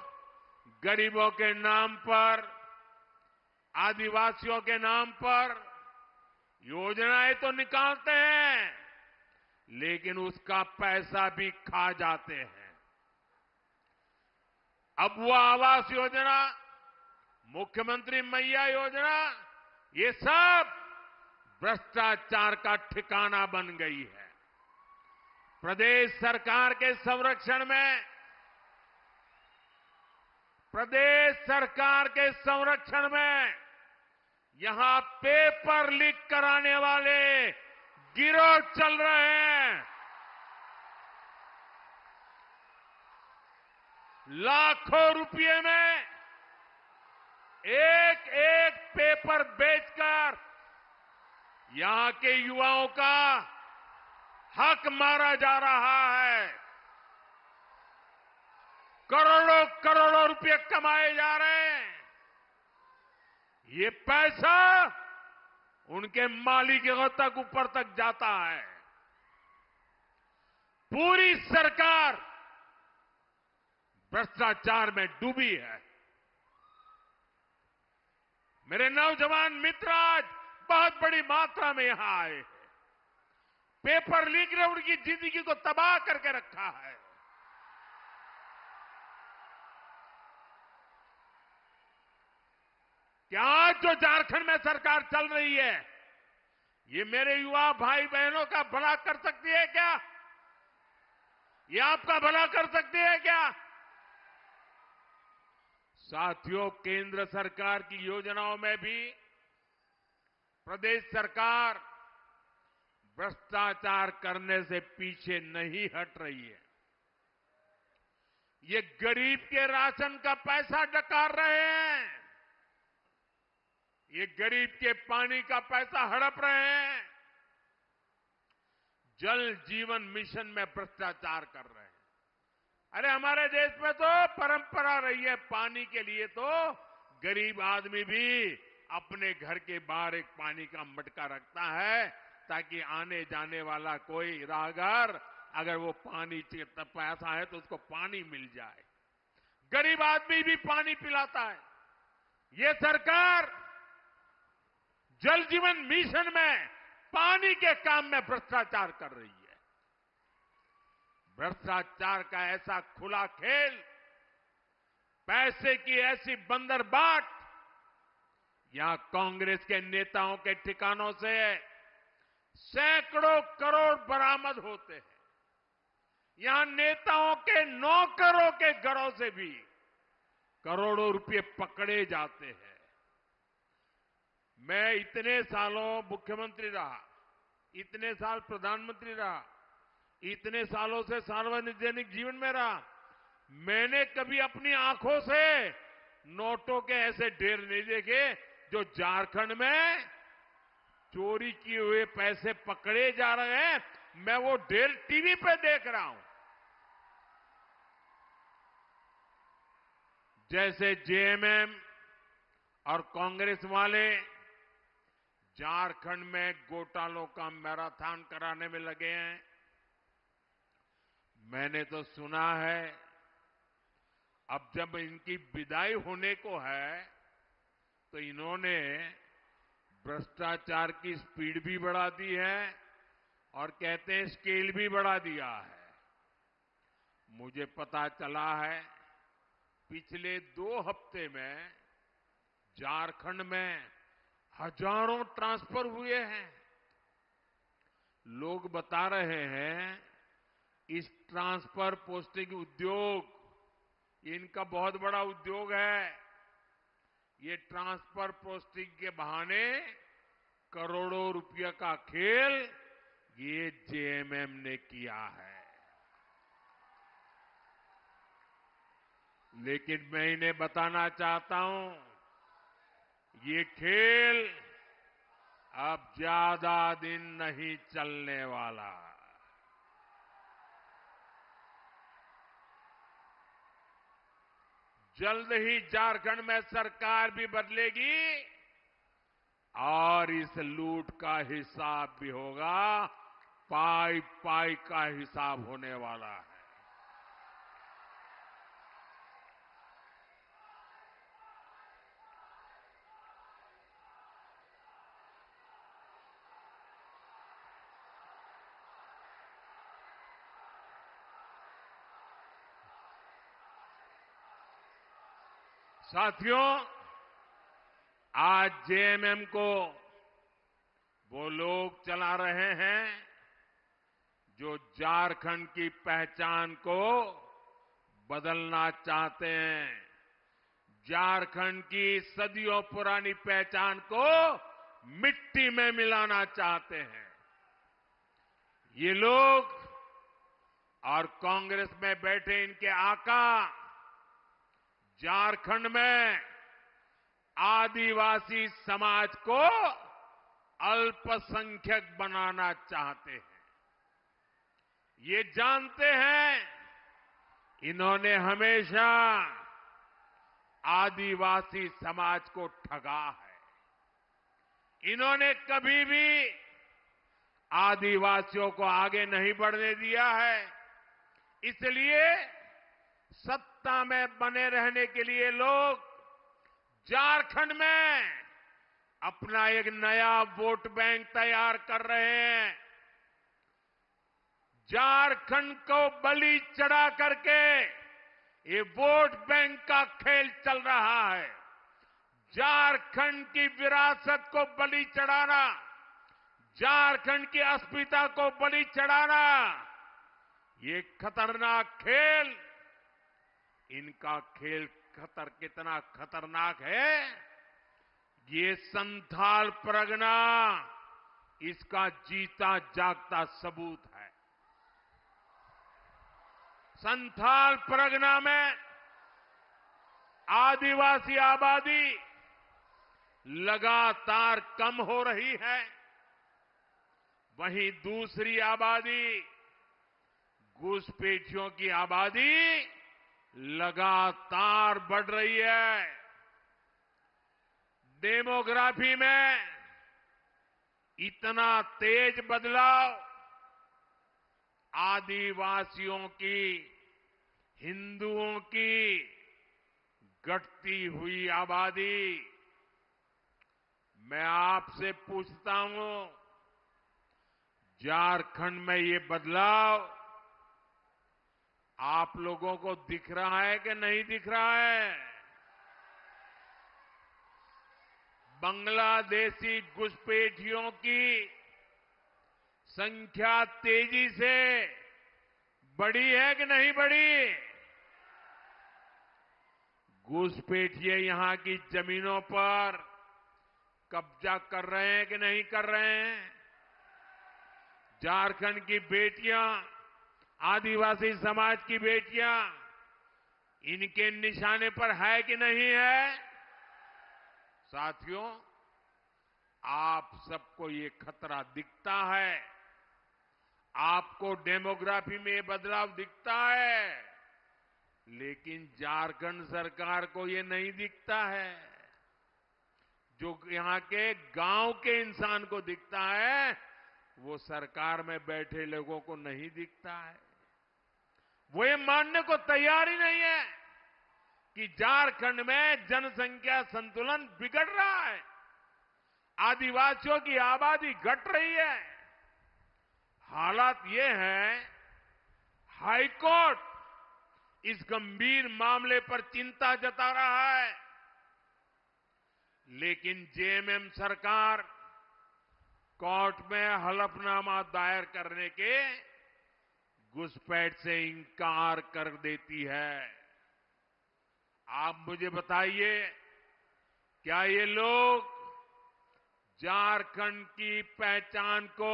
गरीबों के नाम पर, आदिवासियों के नाम पर योजनाएं तो निकालते हैं, लेकिन उसका पैसा भी खा जाते हैं। अब वो आवास योजना, मुख्यमंत्री मैया योजना, ये सब भ्रष्टाचार का ठिकाना बन गई है। प्रदेश सरकार के संरक्षण में यहां पेपर लीक कराने वाले गिरोह चल रहे हैं। लाखों रुपए में एक एक पेपर बेचकर यहां के युवाओं का हक मारा जा रहा है। करोड़ों करोड़ों रुपए कमाए जा रहे हैं। ये पैसा उनके मालिकों तक, ऊपर तक जाता है। पूरी सरकार भ्रष्टाचार में डूबी है। मेरे नौजवान मित्र आज बहुत बड़ी मात्रा में यहां आए हैं। पेपर लीक ने उनकी जिंदगी को तबाह करके रखा है। क्या आज जो झारखंड में सरकार चल रही है, ये मेरे युवा भाई बहनों का भला कर सकती है क्या? ये आपका भला कर सकती है क्या? साथियों, केंद्र सरकार की योजनाओं में भी प्रदेश सरकार भ्रष्टाचार करने से पीछे नहीं हट रही है। ये गरीब के राशन का पैसा डकार रहे हैं। ये गरीब के पानी का पैसा हड़प रहे हैं। जल जीवन मिशन में भ्रष्टाचार कर रहे हैं। अरे हमारे देश में तो परंपरा रही है, पानी के लिए तो गरीब आदमी भी अपने घर के बाहर एक पानी का मटका रखता है, ताकि आने जाने वाला कोई राहगीर अगर वो पानी प्यासा है तो उसको पानी मिल जाए। गरीब आदमी भी पानी पिलाता है। ये सरकार जल जीवन मिशन में पानी के काम में भ्रष्टाचार कर रही है। भ्रष्टाचार का ऐसा खुला खेल, पैसे की ऐसी बंदरबाट, यहां कांग्रेस के नेताओं के ठिकानों से सैकड़ों करोड़ बरामद होते हैं। यहां नेताओं के नौकरों के घरों से भी करोड़ों रुपए पकड़े जाते हैं। मैं इतने सालों मुख्यमंत्री रहा, इतने साल प्रधानमंत्री रहा, इतने सालों से सार्वजनिक जीवन में रहा, मैंने कभी अपनी आंखों से नोटों के ऐसे ढेर नहीं देखे जो झारखंड में चोरी किए हुए पैसे पकड़े जा रहे हैं। मैं वो ढेर टीवी पे देख रहा हूं। जैसे जेएमएम और कांग्रेस वाले झारखंड में घोटालों का मैराथन कराने में लगे हैं। मैंने तो सुना है अब जब इनकी विदाई होने को है तो इन्होंने भ्रष्टाचार की स्पीड भी बढ़ा दी है और कहते हैं स्केल भी बढ़ा दिया है। मुझे पता चला है पिछले 2 हफ्ते में झारखंड में हजारों ट्रांसफर हुए हैं। लोग बता रहे हैं इस ट्रांसफर पोस्टिंग उद्योग इनका बहुत बड़ा उद्योग है। ये ट्रांसफर पोस्टिंग के बहाने करोड़ों रुपये का खेल ये जेएमएम ने किया है। लेकिन मैं इन्हें बताना चाहता हूं, ये खेल अब ज्यादा दिन नहीं चलने वाला। जल्द ही झारखंड में सरकार भी बदलेगी और इस लूट का हिसाब भी होगा पाई पाई का हिसाब होने वाला है। साथियों, आज जेएमएम को वो लोग चला रहे हैं जो झारखंड की पहचान को बदलना चाहते हैं, झारखंड की सदियों पुरानी पहचान को मिट्टी में मिलाना चाहते हैं। ये लोग और कांग्रेस में बैठे इनके आका झारखंड में आदिवासी समाज को अल्पसंख्यक बनाना चाहते हैं। ये जानते हैं इन्होंने हमेशा आदिवासी समाज को ठगा है। इन्होंने कभी भी आदिवासियों को आगे नहीं बढ़ने दिया है। इसलिए सत्ता में बने रहने के लिए लोग झारखंड में अपना एक नया वोट बैंक तैयार कर रहे हैं। झारखंड को बलि चढ़ा करके ये वोट बैंक का खेल चल रहा है। झारखंड की विरासत को बलि चढ़ाना, झारखंड की अस्मिता को बलि चढ़ाना, ये खतरनाक खेल, इनका खेल कितना खतरनाक है, ये संथाल परगना इसका जीता जागता सबूत है। संथाल परगना में आदिवासी आबादी लगातार कम हो रही है, वहीं दूसरी आबादी, घुसपैठियों की आबादी लगातार बढ़ रही है। डेमोग्राफी में इतना तेज बदलाव आदिवासियों की, हिंदुओं की घटती हुई आबादी। मैं आपसे पूछता हूं, झारखंड में ये बदलाव आप लोगों को दिख रहा है कि नहीं दिख रहा है? बांग्लादेशी घुसपैठियों की संख्या तेजी से बढ़ी है कि नहीं बढ़ी? घुसपैठिए यहां की जमीनों पर कब्जा कर रहे हैं कि नहीं कर रहे हैं? झारखंड की बेटियां, आदिवासी समाज की बेटियां इनके निशाने पर है कि नहीं है? साथियों, आप सबको ये खतरा दिखता है, आपको डेमोग्राफी में ये बदलाव दिखता है, लेकिन झारखंड सरकार को ये नहीं दिखता है। जो यहां के गांव के इंसान को दिखता है, वो सरकार में बैठे लोगों को नहीं दिखता है। वो ये मानने को तैयार ही नहीं है कि झारखंड में जनसंख्या संतुलन बिगड़ रहा है, आदिवासियों की आबादी घट रही है। हालात ये है, हाईकोर्ट इस गंभीर मामले पर चिंता जता रहा है, लेकिन जेएमएम सरकार कोर्ट में हलफनामा दायर करने के घुसपैठ से इंकार कर देती है। आप मुझे बताइए, क्या ये लोग झारखंड की पहचान को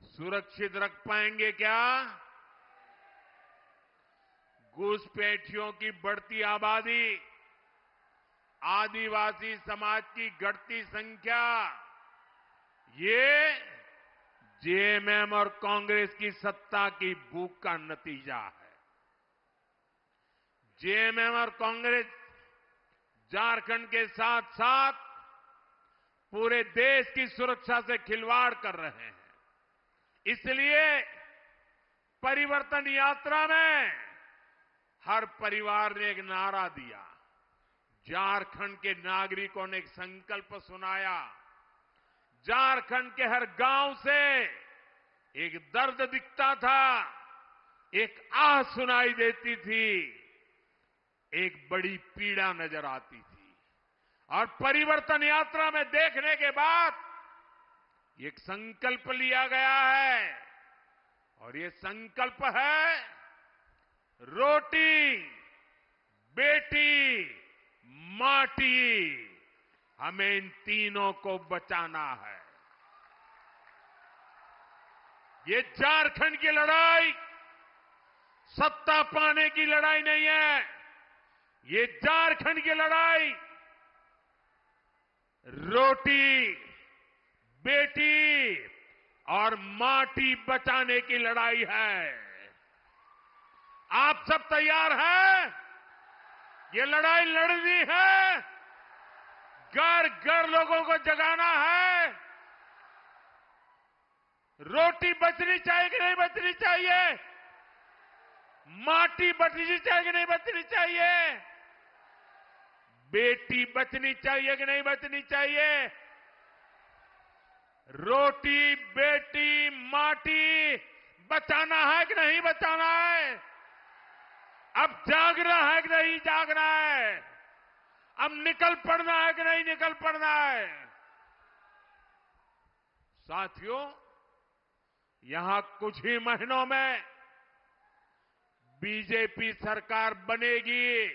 सुरक्षित रख पाएंगे क्या? घुसपैठियों की बढ़ती आबादी, आदिवासी समाज की घटती संख्या, ये जेएमएम और कांग्रेस की सत्ता की भूख का नतीजा है। जेएमएम और कांग्रेस झारखंड के साथ साथ पूरे देश की सुरक्षा से खिलवाड़ कर रहे हैं। इसलिए परिवर्तन यात्रा में हर परिवार ने एक नारा दिया, झारखंड के नागरिकों ने एक संकल्प सुनाया, झारखंड के हर गांव से एक दर्द दिखता था, एक आह सुनाई देती थी, एक बड़ी पीड़ा नजर आती थी। और परिवर्तन यात्रा में देखने के बाद एक संकल्प लिया गया है, और ये संकल्प है रोटी, बेटी, माटी, हमें इन तीनों को बचाना है। ये झारखंड की लड़ाई सत्ता पाने की लड़ाई नहीं है, ये झारखंड की लड़ाई रोटी, बेटी और माटी बचाने की लड़ाई है। आप सब तैयार हैं? ये लड़ाई लड़नी है, घर घर लोगों को जगाना है। रोटी बचनी चाहिए कि नहीं बचनी चाहिए? माटी बचनी चाहिए कि नहीं बचनी चाहिए? बेटी बचनी चाहिए कि नहीं बचनी चाहिए? रोटी, बेटी, माटी बचाना है कि नहीं बचाना है? अब जागना है कि नहीं जागना है? अब निकल पड़ना है कि नहीं निकल पड़ना है? साथियों, यहां कुछ ही महीनों में बीजेपी सरकार बनेगी।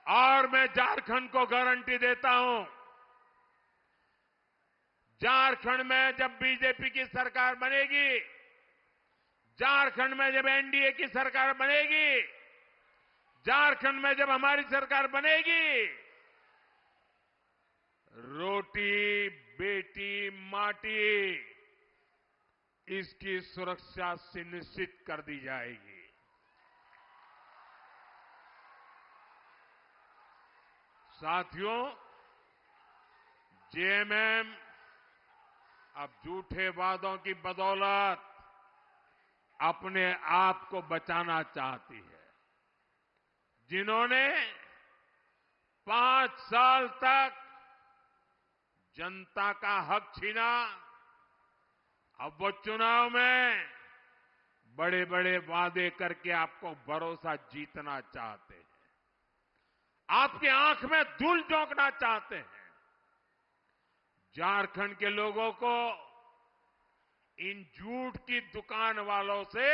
और मैं झारखंड को गारंटी देता हूं, झारखंड में जब बीजेपी की सरकार बनेगी, झारखंड में जब एनडीए की सरकार बनेगी, झारखंड में जब हमारी सरकार बनेगी, रोटी, बेटी, माटी, इसकी सुरक्षा सुनिश्चित कर दी जाएगी। साथियों, जेएमएम अब झूठे वादों की बदौलत अपने आप को बचाना चाहती है। जिन्होंने 5 साल तक जनता का हक छीना, अब वो चुनाव में बड़े बड़े वादे करके आपको भरोसा जीतना चाहते हैं, आपके आंख में धूल झोंकना चाहते हैं। झारखंड के लोगों को इन झूठ की दुकान वालों से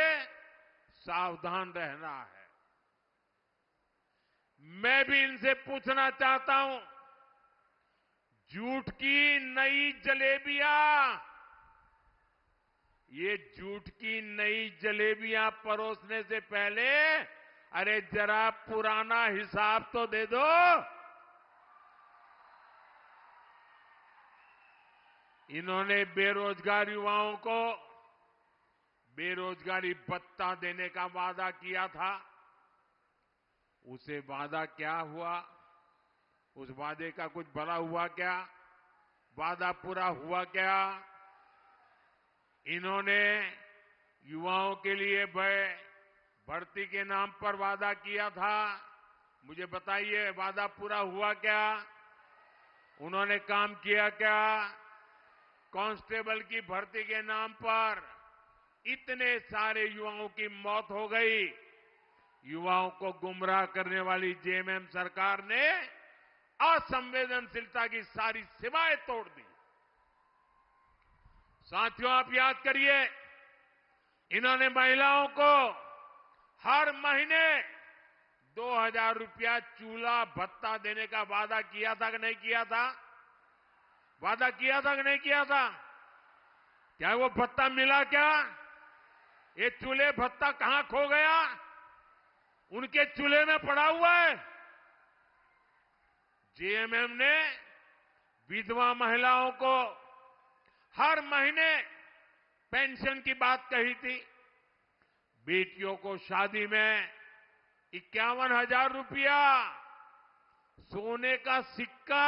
सावधान रहना है। मैं भी इनसे पूछना चाहता हूं, झूठ की नई जलेबियां, ये झूठ की नई जलेबियां परोसने से पहले अरे जरा पुराना हिसाब तो दे दो। इन्होंने बेरोजगार युवाओं को बेरोजगारी भत्ता देने का वादा किया था, उसे वादा क्या हुआ? उस वादे का कुछ भला हुआ क्या? वादा पूरा हुआ क्या? इन्होंने युवाओं के लिए भर्ती के नाम पर वादा किया था, मुझे बताइए वादा पूरा हुआ क्या? उन्होंने काम किया क्या? कांस्टेबल की भर्ती के नाम पर इतने सारे युवाओं की मौत हो गई। युवाओं को गुमराह करने वाली जेएमएम सरकार ने असंवेदनशीलता की सारी सीमाएं तोड़ दी। साथियों, आप याद करिए, इन्होंने महिलाओं को हर महीने 2000 रुपया चूल्हा भत्ता देने का वादा किया था कि नहीं किया था? वादा किया था कि नहीं किया था? क्या वो भत्ता मिला क्या? ये चूल्हे भत्ता कहां खो गया? उनके चूल्हे में पड़ा हुआ है। जेएमएम ने विधवा महिलाओं को हर महीने पेंशन की बात कही थी। बेटियों को शादी में 51,000 रुपया, सोने का सिक्का,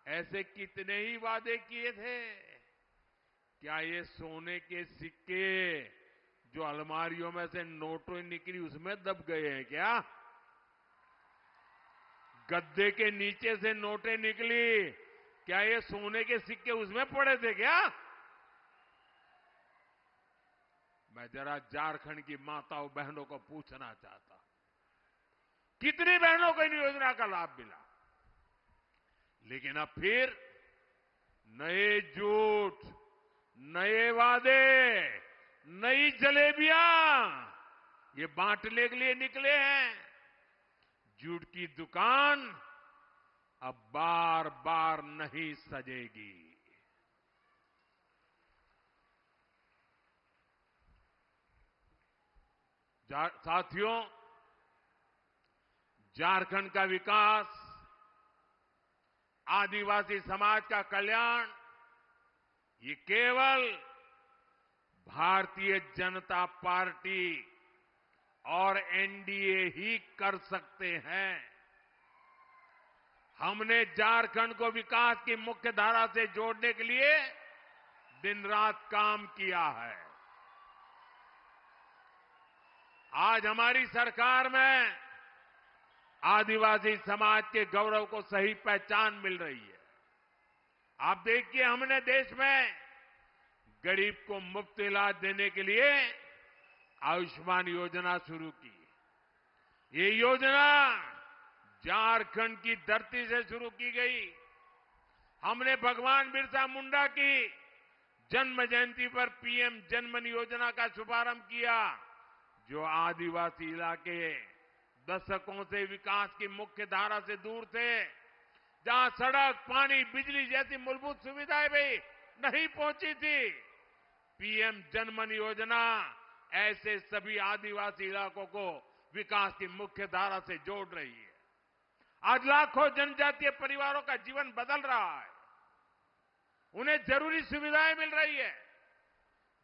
ऐसे कितने ही वादे किए थे। क्या ये सोने के सिक्के जो अलमारियों में से नोटों निकली उसमें दब गए हैं क्या? गद्दे के नीचे से नोटें निकली, क्या ये सोने के सिक्के उसमें पड़े थे क्या? मैं जरा झारखंड की माताओं बहनों को पूछना चाहता हूं, कितनी बहनों को इन योजना का लाभ मिला? लेकिन अब फिर नए झूठ, नए वादे, नई जलेबियां ये बांटने के लिए निकले हैं। झूठ की दुकान अब बार बार नहीं सजेगी। साथियों, झारखंड का विकास, आदिवासी समाज का कल्याण, ये केवल भारतीय जनता पार्टी और एनडीए ही कर सकते हैं। हमने झारखंड को विकास की मुख्य धारा से जोड़ने के लिए दिन रात काम किया है। आज हमारी सरकार में आदिवासी समाज के गौरव को सही पहचान मिल रही है। आप देखिए, हमने देश में गरीब को मुफ्त इलाज देने के लिए आयुष्मान योजना शुरू की। ये योजना झारखंड की धरती से शुरू की गई। हमने भगवान बिरसा मुंडा की जन्म जयंती पर पीएम जनमन योजना का शुभारंभ किया, जो आदिवासी इलाके दशकों से विकास की मुख्य धारा से दूर थे, जहां सड़क, पानी, बिजली जैसी मूलभूत सुविधाएं भी नहीं पहुंची थी। पीएम जनमन योजना ऐसे सभी आदिवासी इलाकों को विकास की मुख्य धारा से जोड़ रही है। आज लाखों जनजातीय परिवारों का जीवन बदल रहा है। उन्हें जरूरी सुविधाएं मिल रही है,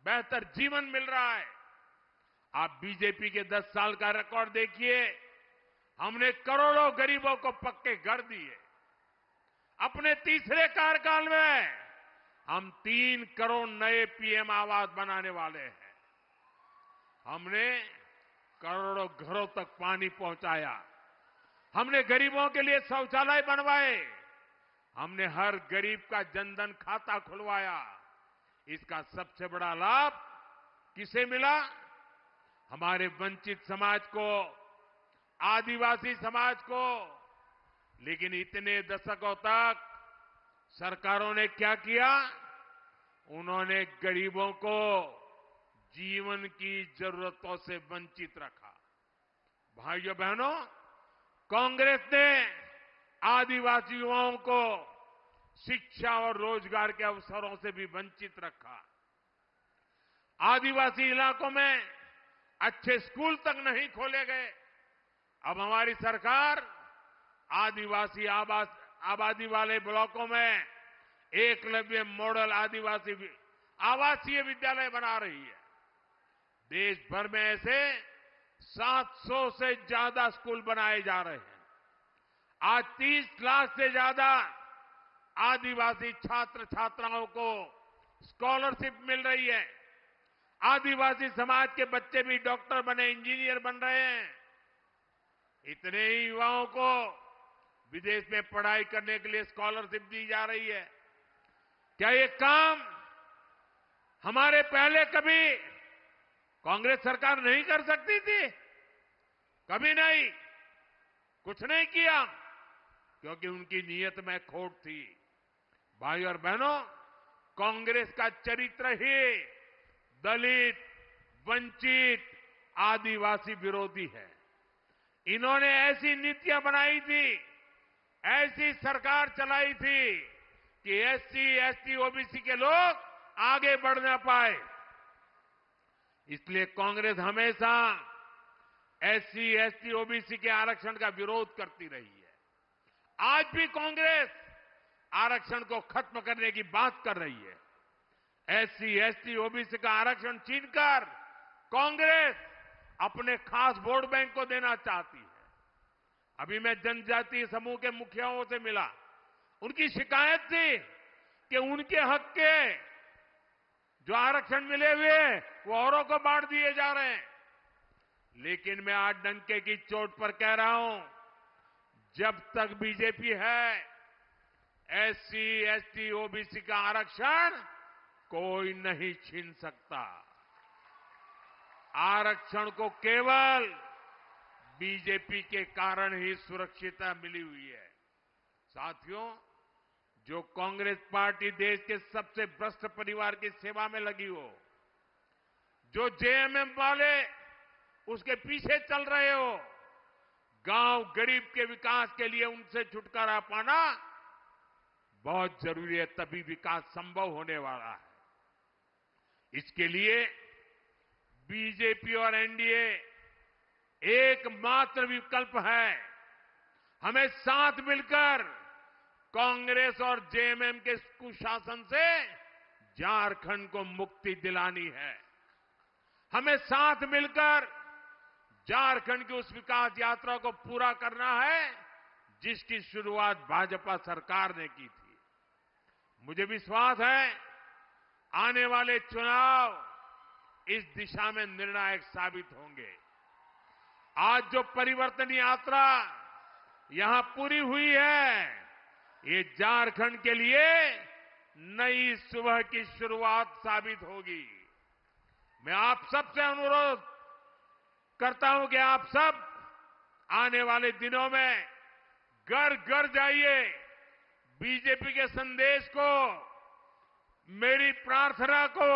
बेहतर जीवन मिल रहा है। आप बीजेपी के 10 साल का रिकॉर्ड देखिए। हमने करोड़ों गरीबों को पक्के घर दिए। अपने तीसरे कार्यकाल में हम 3 करोड़ नए पीएम आवास बनाने वाले हैं। हमने करोड़ों घरों तक पानी पहुंचाया। हमने गरीबों के लिए शौचालय बनवाए। हमने हर गरीब का जनधन खाता खुलवाया। इसका सबसे बड़ा लाभ किसे मिला? हमारे वंचित समाज को, आदिवासी समाज को। लेकिन इतने दशकों तक सरकारों ने क्या किया? उन्होंने गरीबों को जीवन की जरूरतों से वंचित रखा। भाइयों बहनों, कांग्रेस ने आदिवासी युवाओं को शिक्षा और रोजगार के अवसरों से भी वंचित रखा। आदिवासी इलाकों में अच्छे स्कूल तक नहीं खोले गए। अब हमारी सरकार आदिवासी आबादी वाले ब्लॉकों में एकलव्य मॉडल आदिवासी आवासीय विद्यालय बना रही है। देश भर में ऐसे 700 से ज्यादा स्कूल बनाए जा रहे हैं। आज 30 लाख से ज्यादा आदिवासी छात्र छात्राओं को स्कॉलरशिप मिल रही है। आदिवासी समाज के बच्चे भी डॉक्टर बने, इंजीनियर बन रहे हैं। इतने ही युवाओं को विदेश में पढ़ाई करने के लिए स्कॉलरशिप दी जा रही है। क्या ये काम हमारे पहले कभी कांग्रेस सरकार नहीं कर सकती थी? कभी नहीं, कुछ नहीं किया, क्योंकि उनकी नीयत में खोट थी। भाइयों और बहनों, कांग्रेस का चरित्र ही दलित, वंचित, आदिवासी विरोधी है। इन्होंने ऐसी नीतियां बनाई थी, ऐसी सरकार चलाई थी कि एससी, एसटी, ओबीसी के लोग आगे बढ़ ना पाए। इसलिए कांग्रेस हमेशा एससी, एसटी, ओबीसी के आरक्षण का विरोध करती रही है। आज भी कांग्रेस आरक्षण को खत्म करने की बात कर रही है। एससी, एसटी, ओबीसी का आरक्षण छीनकर कांग्रेस अपने खास वोट बैंक को देना चाहती है। अभी मैं जनजातीय समूह के मुखियाओं से मिला, उनकी शिकायत थी कि उनके हक के जो आरक्षण मिले हुए वो औरों को बांट दिए जा रहे हैं। लेकिन मैं आज डंके की चोट पर कह रहा हूं, जब तक बीजेपी है, एससी, एसटी, ओबीसी का आरक्षण कोई नहीं छीन सकता। आरक्षण को केवल बीजेपी के कारण ही सुरक्षितता मिली हुई है। साथियों, जो कांग्रेस पार्टी देश के सबसे भ्रष्ट परिवार की सेवा में लगी हो, जो जेएमएम वाले उसके पीछे चल रहे हो, गांव गरीब के विकास के लिए उनसे छुटकारा पाना बहुत जरूरी है, तभी विकास संभव होने वाला है। इसके लिए बीजेपी और एनडीए एकमात्र विकल्प है। हमें साथ मिलकर कांग्रेस और जेएमएम के कुशासन से झारखंड को मुक्ति दिलानी है। हमें साथ मिलकर झारखंड की उस विकास यात्रा को पूरा करना है जिसकी शुरुआत भाजपा सरकार ने की थी। मुझे विश्वास है आने वाले चुनाव इस दिशा में निर्णायक साबित होंगे। आज जो परिवर्तन यात्रा यहां पूरी हुई है, ये झारखंड के लिए नई सुबह की शुरुआत साबित होगी। मैं आप सबसे अनुरोध करता हूं कि आप सब आने वाले दिनों में घर घर जाइए, बीजेपी के संदेश को, मेरी प्रार्थना को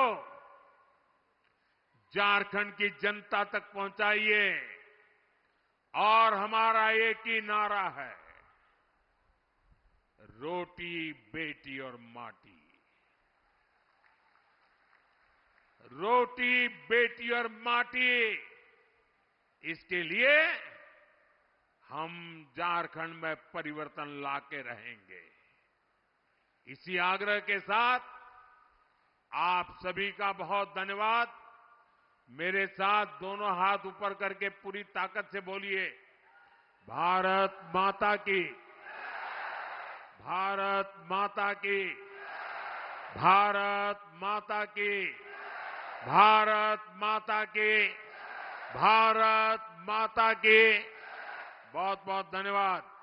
झारखंड की जनता तक पहुंचाइए। और हमारा एक ही नारा है, रोटी, बेटी और माटी। रोटी, बेटी और माटी, इसके लिए हम झारखंड में परिवर्तन लाके रहेंगे। इसी आग्रह के साथ आप सभी का बहुत धन्यवाद। मेरे साथ दोनों हाथ ऊपर करके पूरी ताकत से बोलिए, भारत माता की, भारत माता की, भारत माता की, भारत माता की, भारत माता की। बहुत बहुत धन्यवाद।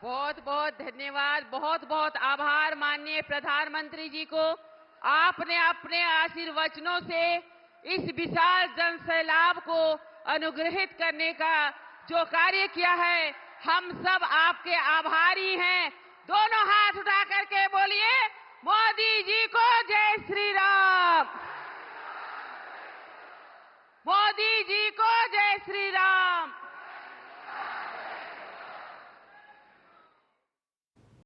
बहुत बहुत धन्यवाद, बहुत बहुत आभार माननीय प्रधानमंत्री जी को। आपने अपने आशीर्वचनों से इस विशाल जनसैलाब को अनुग्रहित करने का जो कार्य किया है, हम सब आपके आभारी हैं।